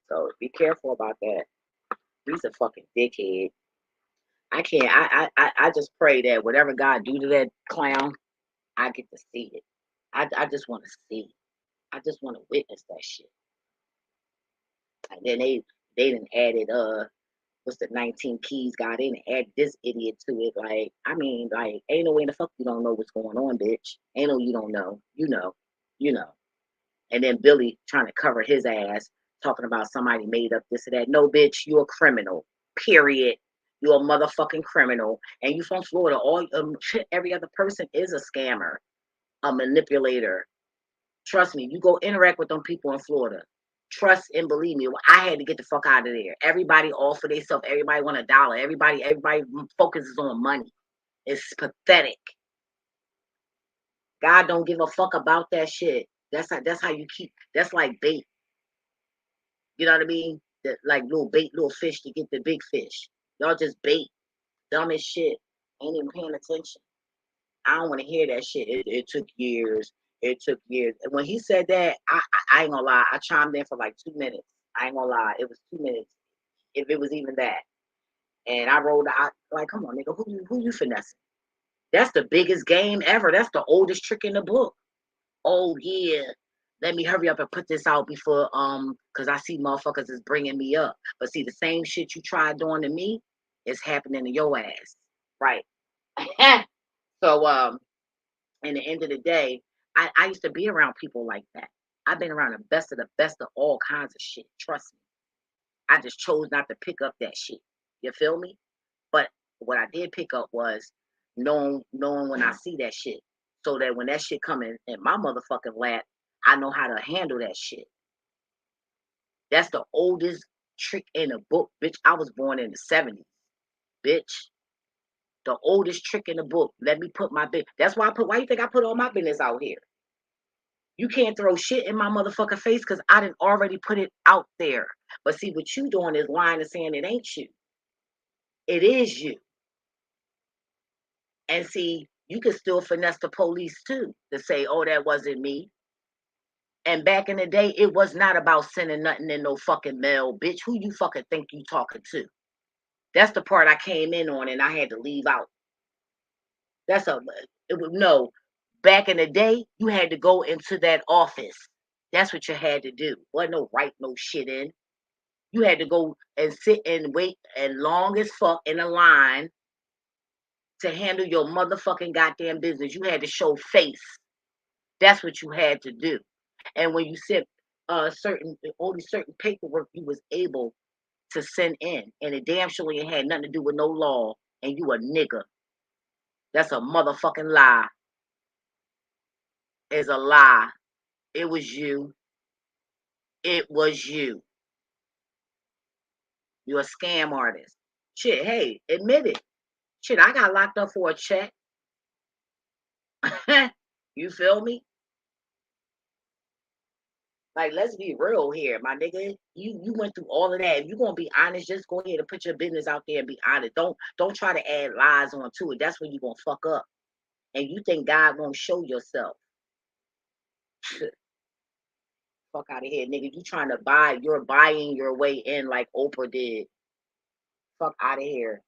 So be careful about that. He's a fucking dickhead. I can't. I just pray that whatever God do to that clown, I get to see it. I just want to see. I just want to witness that shit. And then they done added what's the 19 Keys guy? They done add this idiot to it. Like, I mean, like, ain't no way in the fuck you don't know what's going on, bitch. Ain't no you don't know. You know. You know. And then Billy trying to cover his ass, talking about somebody made up this or that. No, bitch, you're a criminal. Period. You're a motherfucking criminal. And you from Florida. All every other person is a scammer, a manipulator. Trust me, you go interact with them people in Florida. Trust and believe me, I had to get the fuck out of there. Everybody all for themselves. Everybody want $1. Everybody focuses on money. It's pathetic. God don't give a fuck about that shit. That's how you keep. That's like bait. You know what I mean? Like little bait, little fish to get the big fish. Y'all just bait, dumb as shit. Ain't even paying attention. I don't want to hear that shit. It took years. It took years. And when he said that, I ain't gonna lie. I chimed in for like 2 minutes. I ain't gonna lie. It was 2 minutes, if it was even that. And I rolled out like, come on, nigga, who you finessing? That's the biggest game ever. That's the oldest trick in the book. Oh yeah, let me hurry up and put this out before because I see motherfuckers is bringing me up. But see, the same shit you tried doing to me is happening to your ass, right? So in the end of the day, I used to be around people like that. I've been around the best of all kinds of shit. Trust me. I just chose not to pick up that shit. You feel me? But what I did pick up was knowing when I see that shit. So that when that shit coming in my motherfucking lap, I know how to handle that shit. That's the oldest trick in the book, bitch. I was born in the 70s, bitch. The oldest trick in the book. Let me put my bit. That's why why you think I put all my business out here? You can't throw shit in my motherfucking face because I didn't already put it out there. But see, what you doing is lying and saying it ain't you. It is you. And see, you can still finesse the police too to say, oh, that wasn't me. And back in the day, it was not about sending nothing in no fucking mail, bitch. Who you fucking think you talking to? That's the part I came in on and I had to leave out. That's no. Back in the day, you had to go into that office. That's what you had to do. Wasn't no write no shit in. You had to go and sit and wait and long as fuck in a line to handle your motherfucking goddamn business. You had to show face. That's what you had to do. And when you sent only certain paperwork you was able to send in, and it damn surely it had nothing to do with no law, and you a nigga. That's a motherfucking lie. It's a lie. It was you. It was you. You're a scam artist. Shit, hey, admit it. Shit, I got locked up for a check. You feel me? Like, let's be real here, my nigga. You went through all of that. If you're gonna be honest, just go ahead and put your business out there and be honest. Don't try to add lies onto it. That's when you're gonna fuck up. And you think God won't show yourself. Fuck out of here, nigga. You're buying your way in like Oprah did. Fuck out of here.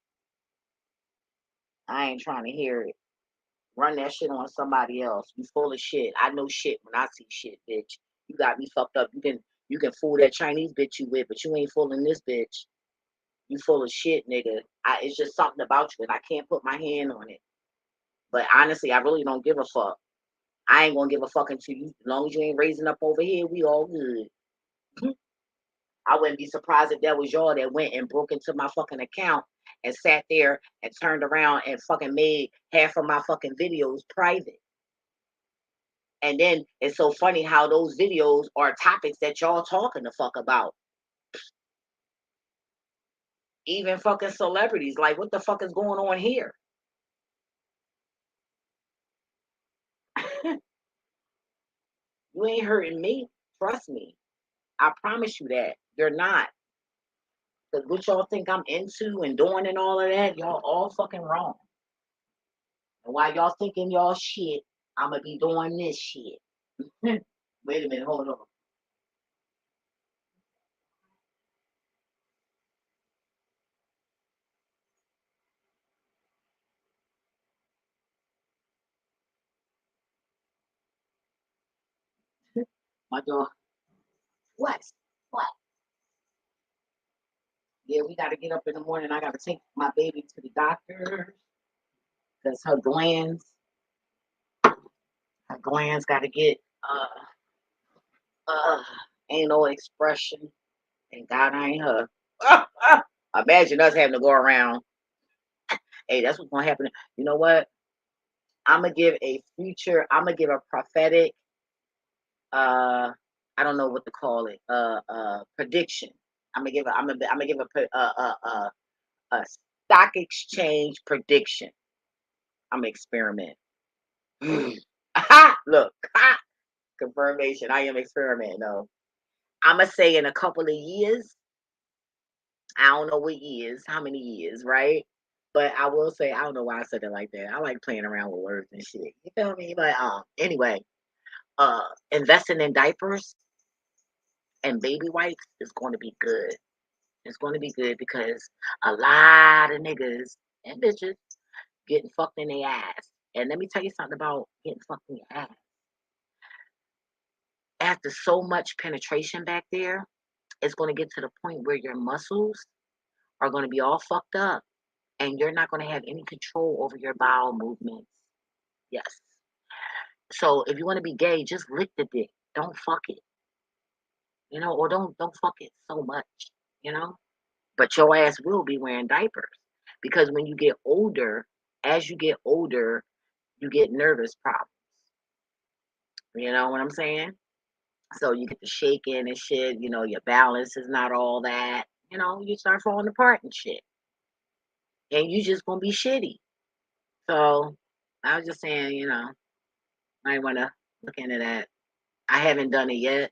I ain't trying to hear it. Run that shit on somebody else. You full of shit. I know shit when I see shit, bitch. You got me fucked up. You can fool that Chinese bitch you with, but you ain't fooling this bitch. You full of shit, nigga. It's just something about you, and I can't put my hand on it. But honestly, I really don't give a fuck. I ain't gonna give a fuck until you. As long as you ain't raising up over here, we all good. I wouldn't be surprised if that was y'all that went and broke into my fucking account and sat there and turned around and fucking made half of my fucking videos private. And then it's so funny how those videos are topics that y'all talking the fuck about. Even fucking celebrities. Like, what the fuck is going on here? You ain't hurting me. Trust me. I promise you that. You're not. Because what y'all think I'm into and doing and all of that, y'all all fucking wrong. And while y'all thinking y'all shit, I'm going to be doing this shit. Wait a minute. Hold on. My daughter, what? What? Yeah, we got to get up in the morning. I got to take my baby to the doctor because her glands got to get uh, anal expression. And God, I ain't her. Imagine us having to go around. Hey, that's what's gonna happen. You know what? I'm gonna give a future. I'm gonna give a prophetic. Uh, I don't know what to call it. Prediction. I'm gonna give. I'm gonna give a stock exchange prediction. I'm gonna experiment. Look, confirmation. I am experimenting. No, I'm gonna say in a couple of years. I don't know what years, how many years, right? But I will say, I don't know why I said it like that. I like playing around with words and shit. You feel me? But anyway, uh, investing in diapers and baby wipes is going to be good. It's going to be good because a lot of niggas and bitches getting fucked in their ass. And let me tell you something about getting fucked in your ass. After so much penetration back there, it's going to get to the point where your muscles are going to be all fucked up and you're not going to have any control over your bowel movements. Yes. So if you want to be gay, just lick the dick. Don't fuck it. Or don't fuck it so much, you know? But your ass will be wearing diapers. Because when you get older, as you get older, you get nervous problems. You know what I'm saying? So you get the shaking and shit, your balance is not all that. You start falling apart and shit. And you just gonna be shitty. So I was just saying, I want to look into that. I haven't done it yet,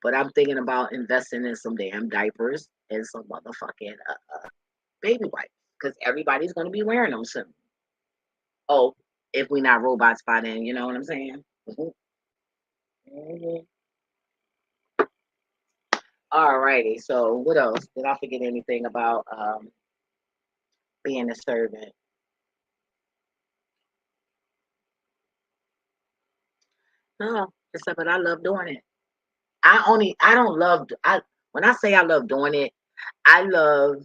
but I'm thinking about investing in some damn diapers and some motherfucking baby wipes because everybody's going to be wearing them soon. Oh, if we not robots by then, you know what I'm saying? Mm-hmm. All righty. So what else? Did I forget anything about being a servant? No, except that I love doing it. I don't love I when I say I love doing it, I love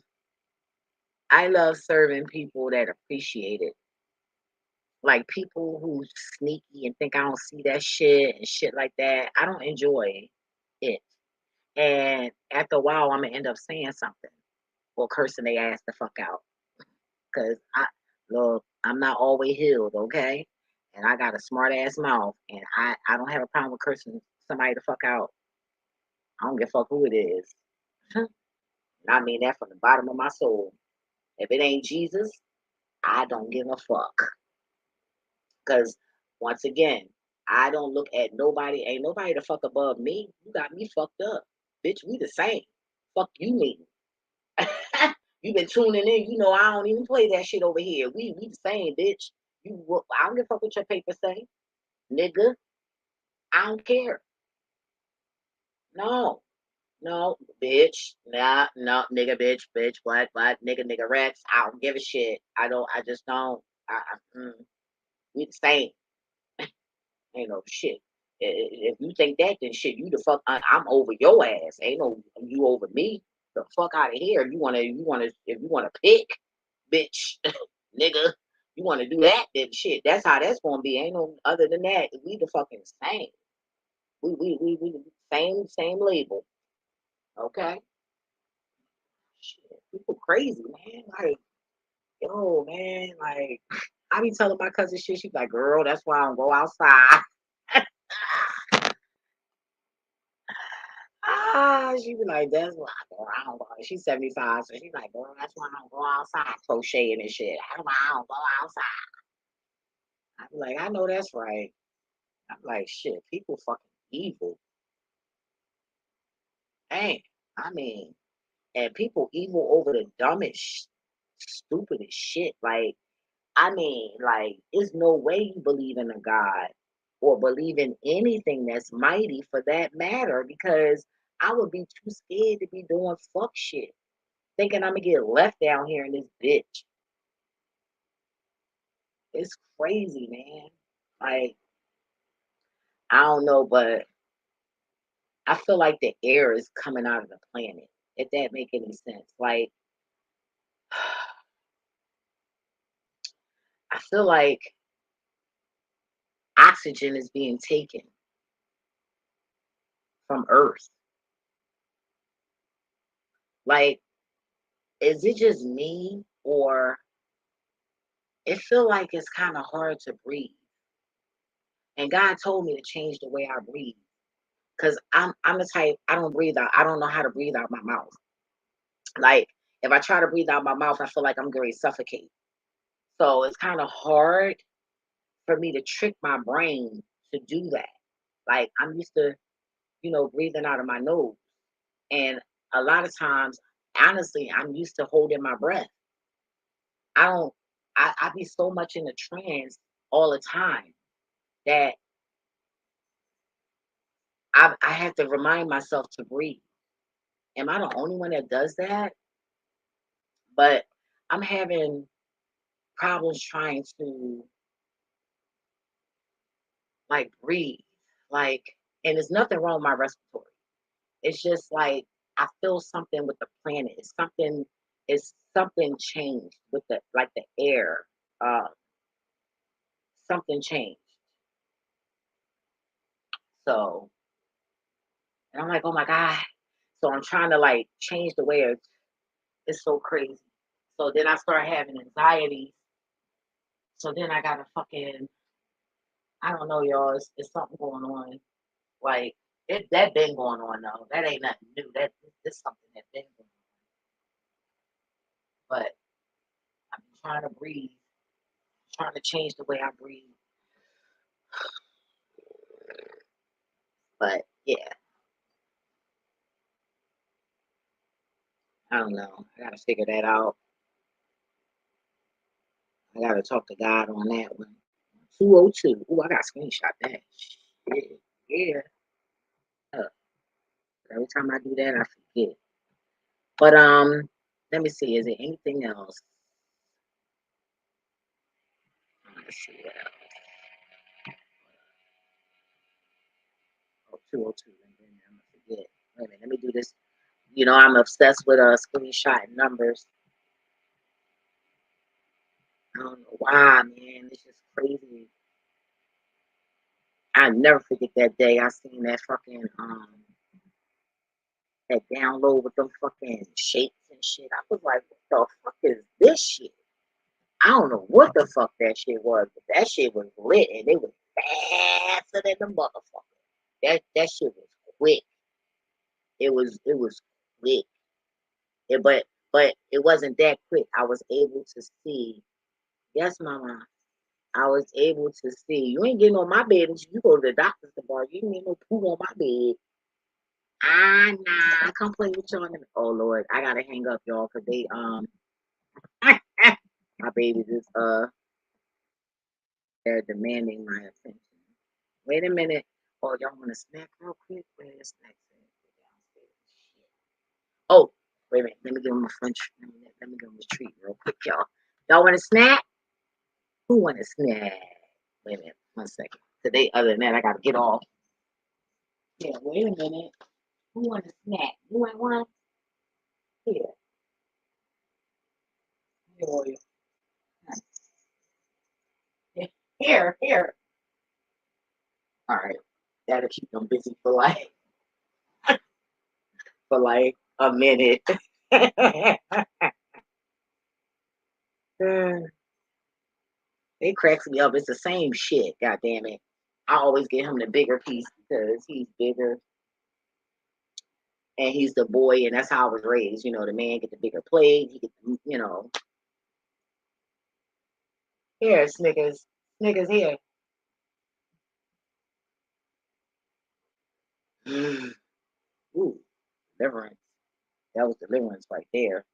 I love serving people that appreciate it. Like people who sneaky and think I don't see that shit and shit like that. I don't enjoy it. And after a while, I'm gonna end up saying something or cursing they ass the fuck out. Cause look, I'm not always healed, okay? And I got a smart ass mouth, and I don't have a problem with cursing somebody the fuck out. I don't give a fuck who it is. And I mean that from the bottom of my soul. If it ain't Jesus, I don't give a fuck. Because once again, I don't look at nobody, ain't nobody the fuck above me. You got me fucked up. Bitch, we the same. Fuck you mean. You been tuning in, I don't even play that shit over here. We the same, bitch. I don't give a fuck what your paper say. Nigga, I don't care. No. No, bitch. Nah, no, nigga, bitch, what, nigga, Rex. I don't give a shit. I just don't. We the same. Ain't no shit. If you think that, then shit, you the fuck. I'm over your ass. Ain't no you over me. The fuck out of here. If you wanna pick, bitch, nigga. You wanna do that? Then shit. That's how that's gonna be. Ain't no other than that. We the fucking same. We same label. Okay. Shit, people crazy, man. Like, yo, man, like I be telling my cousin shit. She's like, girl, that's why I don't go outside. She be like, that's why I don't go. She's 75, so she's like, girl, that's why I don't go outside crocheting and shit. That's why I don't go outside. I be like, I know that's right. I'm like, shit, people fucking evil. Ain't. I mean, and people evil over the dumbest, stupidest shit. Like, I mean, like, there's no way you believe in a God or believe in anything that's mighty for that matter because I would be too scared to be doing fuck shit. Thinking I'm gonna get left down here in this bitch. It's crazy, man. Like, I don't know, but I feel like the air is coming out of the planet. If that make any sense. Like I feel like oxygen is being taken from Earth. Like, is it just me or it feel like it's kind of hard to breathe? And God told me to change the way I breathe. Cause I'm the type I don't breathe out. I don't know how to breathe out my mouth. Like if I try to breathe out my mouth, I feel like I'm going to suffocate. So it's kind of hard for me to trick my brain to do that. Like I'm used to, breathing out of my nose. And a lot of times, honestly, I'm used to holding my breath. I don't I be so much in a trance all the time that I have to remind myself to breathe. Am I the only one that does that? But I'm having problems trying to like breathe. Like, and there's nothing wrong with my respiratory. It's just like I feel something with the planet. It's something changed with the air. Uh Something changed. So and I'm like, oh my God. So I'm trying to like change the way it's so crazy. So then I start having anxiety. So then I gotta fucking I don't know, y'all. It's something going on. Like that been going on though. That ain't nothing new. That's something that been going on. But I'm trying to breathe, trying to change the way I breathe. But yeah, I don't know. I gotta figure that out. I gotta talk to God on that one. 202. Ooh, I got screenshot that. Shit. Yeah. Uh, every time I do that, I forget. But let me see. Is there anything else? Let's see. Oh, 202. And then I'm gonna forget. Wait a minute. Let me do this. I'm obsessed with screenshot numbers. I don't know why, man. It's just crazy. I never forget that day I seen that download with them fucking shapes and shit. I was like, what the fuck is this shit? I don't know what the fuck that shit was, but that shit was lit and it was faster than the motherfucker. That shit was quick. It was quick. But it wasn't that quick. I was able to see. Yes, mama. I was able to see. You ain't getting on my bed until you go to the doctor's tomorrow. You ain't getting no poo on my bed. Ah, nah. I come play with y'all. Oh Lord, I gotta hang up, y'all, cause they my babies is they're demanding my attention. Wait a minute. Oh, y'all want a snack real quick? Where is snack at? Oh, wait a minute. Let me give them a French. Let me give them a treat real quick, y'all. Y'all want a snack? Who want a snack? Wait a minute. 1 second. Today, other than that, I gotta get off. Yeah, wait a minute. Who want a snack? You want one? Here. Here, Warrior. Here. All right. That'll keep them busy for like a minute. It cracks me up. It's the same shit. God damn it. I always get him the bigger piece because he's bigger and he's the boy, and that's how I was raised. The man get the bigger plate. He get. Here, Snickers. Snickers here. Ooh, deliverance. That was deliverance right there.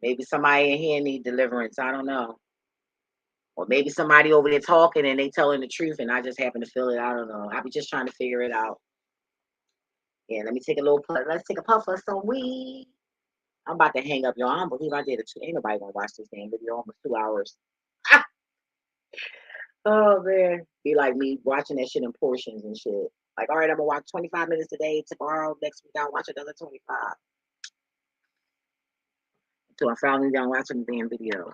Maybe somebody in here need deliverance. I don't know. Or maybe somebody over there talking and they telling the truth and I just happen to feel it. I don't know. I be just trying to figure it out. Yeah, let me take a little puff. Let's take a puff of some weed. I'm about to hang up, y'all. I don't believe I did it. Ain't nobody gonna watch this damn video almost 2 hours. Oh man, be like me watching that shit in portions and shit. Like, all right, I'm gonna watch 25 minutes today. Tomorrow, next week, I'll watch another 25. So I finally done watching the damn video.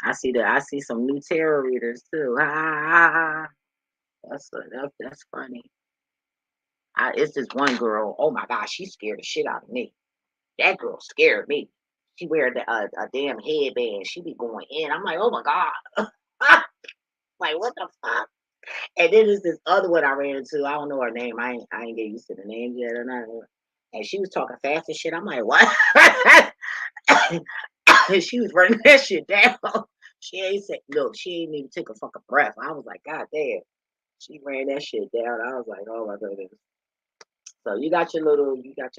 I see some new tarot readers too. Ah, that's funny. It's this one girl. Oh my gosh, she scared the shit out of me. That girl scared me. She wear a damn headband. She be going in. I'm like, oh my god. Like what the fuck? And then there's this other one I ran into. I don't know her name. I ain't get used to the name yet or nothing. And she was talking fast and shit. I'm like, what? And she was running that shit down. She ain't said, look, she ain't even take a fucking breath. I was like, God damn. She ran that shit down. I was like, oh my goodness. So you got your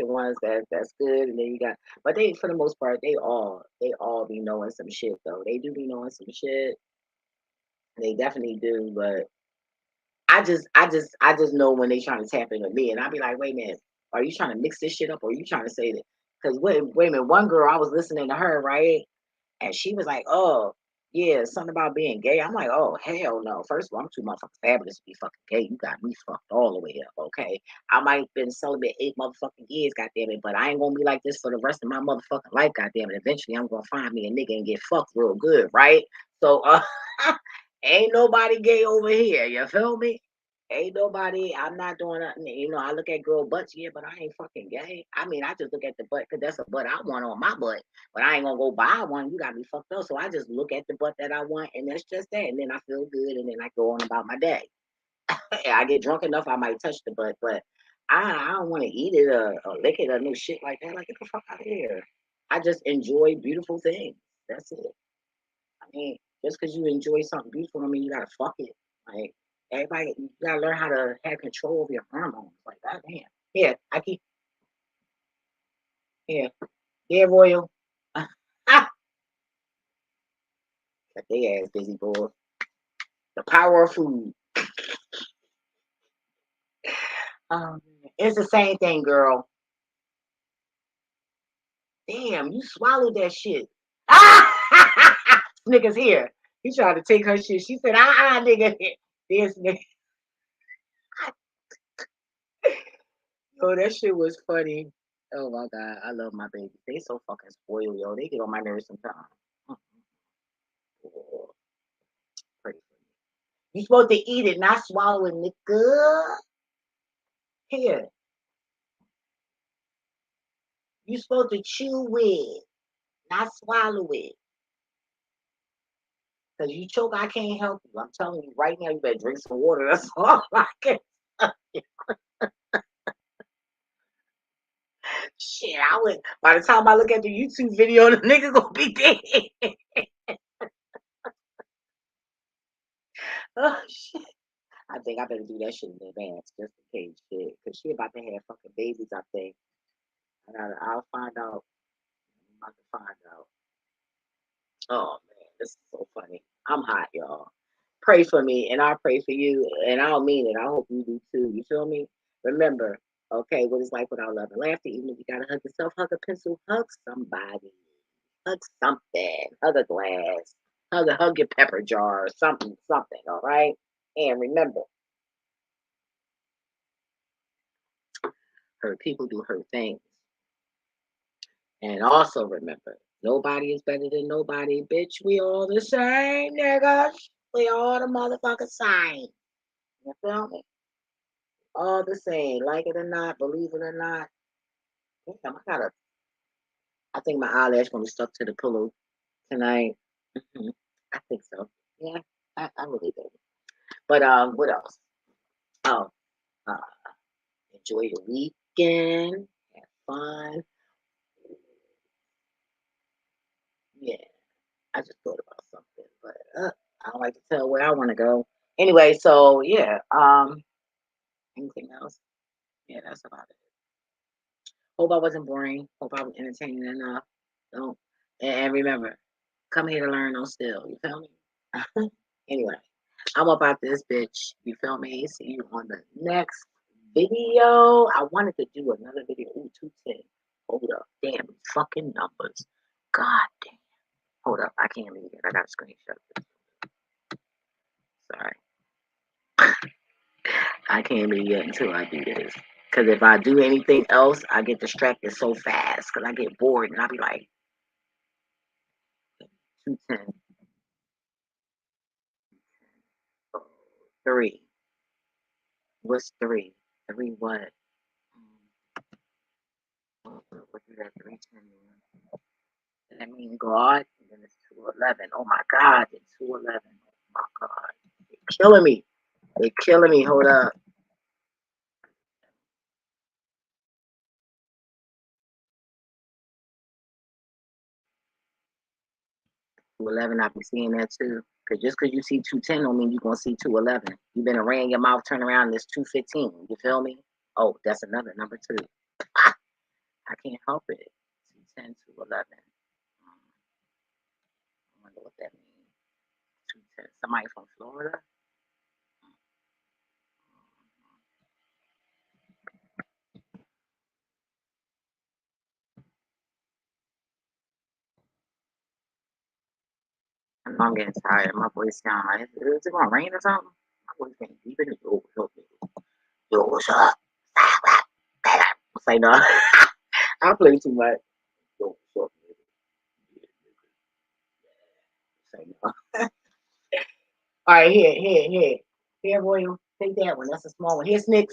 ones that's good, and then you got, but they for the most part they all be knowing some shit though. They do be knowing some shit. They definitely do, but I just know when they trying to tap into me, and I be like, wait a minute, are you trying to mix this shit up, or are you trying to say that? Because wait a minute, one girl I was listening to her right, and she was like, oh, yeah, something about being gay. I'm like, oh, hell no. First of all, I'm too motherfucking fabulous to be fucking gay. You got me fucked all the way up, okay? I might have been celibate 8 motherfucking years, goddamn it, but I ain't gonna be like this for the rest of my motherfucking life, goddamn it. Eventually, I'm gonna find me a nigga and get fucked real good, right? So, ain't nobody gay over here. You feel me? Ain't nobody. I'm not doing nothing. I look at girl butts, yeah, but I ain't fucking gay. I mean, I just look at the butt because that's a butt I want on my butt. But I ain't gonna go buy one. You got me fucked up. So I just look at the butt that I want, and that's just that. And then I feel good, and then I go on about my day. I get drunk enough, I might touch the butt, but I don't want to eat it or lick it or no shit like that. Like, get the fuck out of here. I just enjoy beautiful things. That's it. I mean, just because you enjoy something beautiful, I mean, you gotta fuck it. Like, everybody, you gotta learn how to have control of your hormones. Like, goddamn. Yeah, I keep, yeah, yeah, Royal. Got they ass busy, boy. The power of food. It's the same thing, girl. Damn, you swallowed that shit. Nigga's here. He tried to take her shit. She said, nigga. This nigga. Oh, that shit was funny. Oh my god, I love my babies. They so fucking spoiled, yo. They get on my nerves sometimes. Oh, pretty funny. You supposed to eat it, not swallow it, nigga. Here, you supposed to chew it, not swallow it. Cause you choke, I can't help you. I'm telling you right now, you better drink some water. That's all I can tell you. Shit, I would. By the time I look at the YouTube video, the nigga gonna be dead. Oh shit! I think I better do that shit in advance, just in case, shit. Cause she about to have fucking babies. I think. I'll find out. I'm about to find out. Oh man, this is so funny. I'm hot, y'all. Pray for me, and I'll pray for you, and I'll mean it. I hope you do too. You feel me? Remember, okay, what it's like without love and laughter. Even if you gotta hug yourself, hug a pencil, hug somebody, hug something, hug a glass, hug your pepper jar, something. All right, and remember, hurt people do hurt things, and also remember, nobody is better than nobody, bitch. We all the same, niggas. We all the motherfucking same. You feel me? All the same, like it or not, believe it or not. Damn, I think my eyelash gonna be stuck to the pillow tonight. Mhm. I think so. Yeah, I really do. But what else? Oh, uh, enjoy your weekend, have fun. Yeah, I just thought about something, but I don't like to tell where I want to go. Anyway, so yeah. Anything else? Yeah, that's about it. Hope I wasn't boring. Hope I was entertaining enough. Don't and remember, come here to learn, don't steal. You feel me? Anyway, I'm about this bitch. You feel me? See you on the next video. I wanted to do another video. Ooh, 210. Hold up. Damn fucking numbers. God damn. Hold up. I can't leave it. I got a screenshot. Sorry. I can't be yet until I do this. Because if I do anything else, I get distracted so fast. Because I get bored and I'll be like, 210. 3. What's 3? 3 what? What is that? 310. That means God. And then it's 211. Oh my God. It's 211. Oh my God. They're killing me. They're killing me. Hold up. 211, I be seeing that too. Cause just cause you see 210 don't mean you're gonna see 211. You been around your mouth, turn around, and it's 215. You feel me? Oh, that's another number too. I can't help it. 210, 211. I wonder what that means. 210. Somebody from Florida? I know I'm getting tired. My voice sound like, is it gonna rain or something? My voice getting deep in the yo, what's up? Say no. I play too much. Yo, what's up, nigga? Say no. All right, here. Here, boy, take that one. That's a small one. Here, Snick.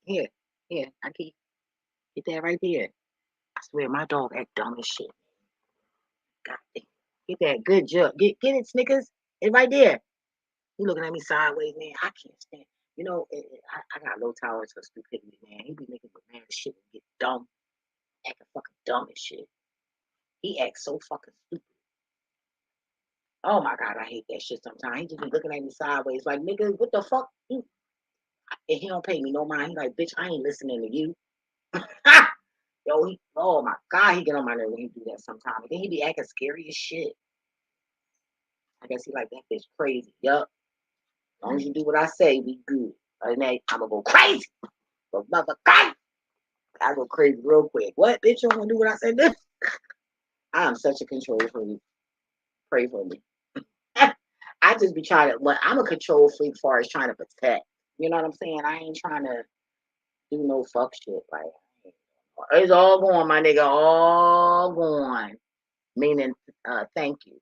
Here. I keep get that right there. I swear, my dog act dumb as shit. God damn. Get that good job. Get it, Snickers. It's right there. He looking at me sideways, man. I can't stand. You know, I got low tolerance for stupidity, man. He be making me mad as shit and get dumb, acting fucking dumb as shit. He acts so fucking stupid. Oh my God, I hate that shit sometimes. He just be looking at me sideways, like, nigga, what the fuck? And he don't pay me no mind. He like, bitch, I ain't listening to you. Yo, oh my God, he get on my nerves when he do that sometimes. And then he be acting scary as shit. I guess he like that bitch crazy. Yup. As long as you do what I say, we good. Other than that, I'm gonna go crazy. But motherfucker, I go crazy real quick. What, bitch? You don't wanna do what I said? This? I am such a control freak. Pray for me. I just be trying to. Well, I'm a control freak as far as trying to protect. You know what I'm saying? I ain't trying to do no fuck shit. Like it's all gone, my nigga. All gone. Meaning, thank you.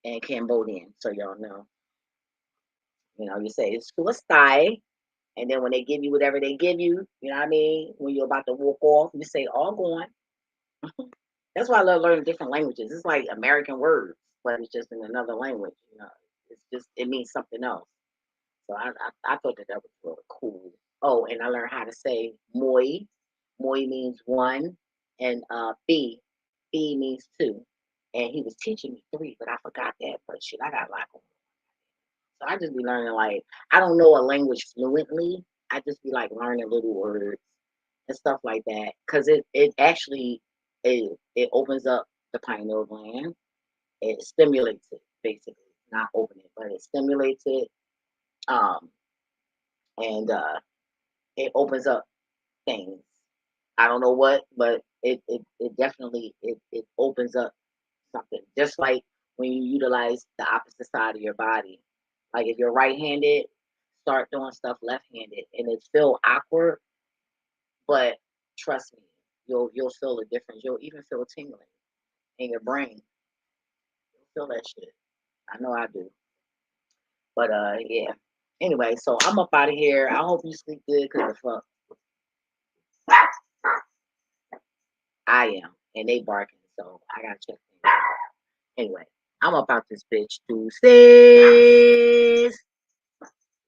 And Cambodian, so y'all know. You know, you say it's suicide, and then when they give you whatever they give you, you know what I mean? When you're about to walk off, you say all gone. That's why I love learning different languages. It's like American words, but it's just in another language. You know, it's just it means something else. So I thought that was really cool. Oh, and I learned how to say moi. Moi means one, and B means two. And he was teaching me three, but I forgot that. But shit, I got a lot going. So I just be learning like I don't know a language fluently. I just be like learning little words and stuff like that because it actually it opens up the pineal gland. It stimulates it basically, not open it, but it stimulates it. Um, and it opens up things. I don't know what, but it definitely it opens up something. Just like when you utilize the opposite side of your body. Like if you're right-handed, start doing stuff left-handed, and it's still awkward, but trust me, you'll feel the difference. You'll even feel tingling in your brain. You'll feel that shit. I know I do. But yeah. Anyway, so I'm up out of here. I hope you sleep good, cause the fuck I am, and they barking, so I gotta check things out. Anyway, I'm up out this bitch. Deuces.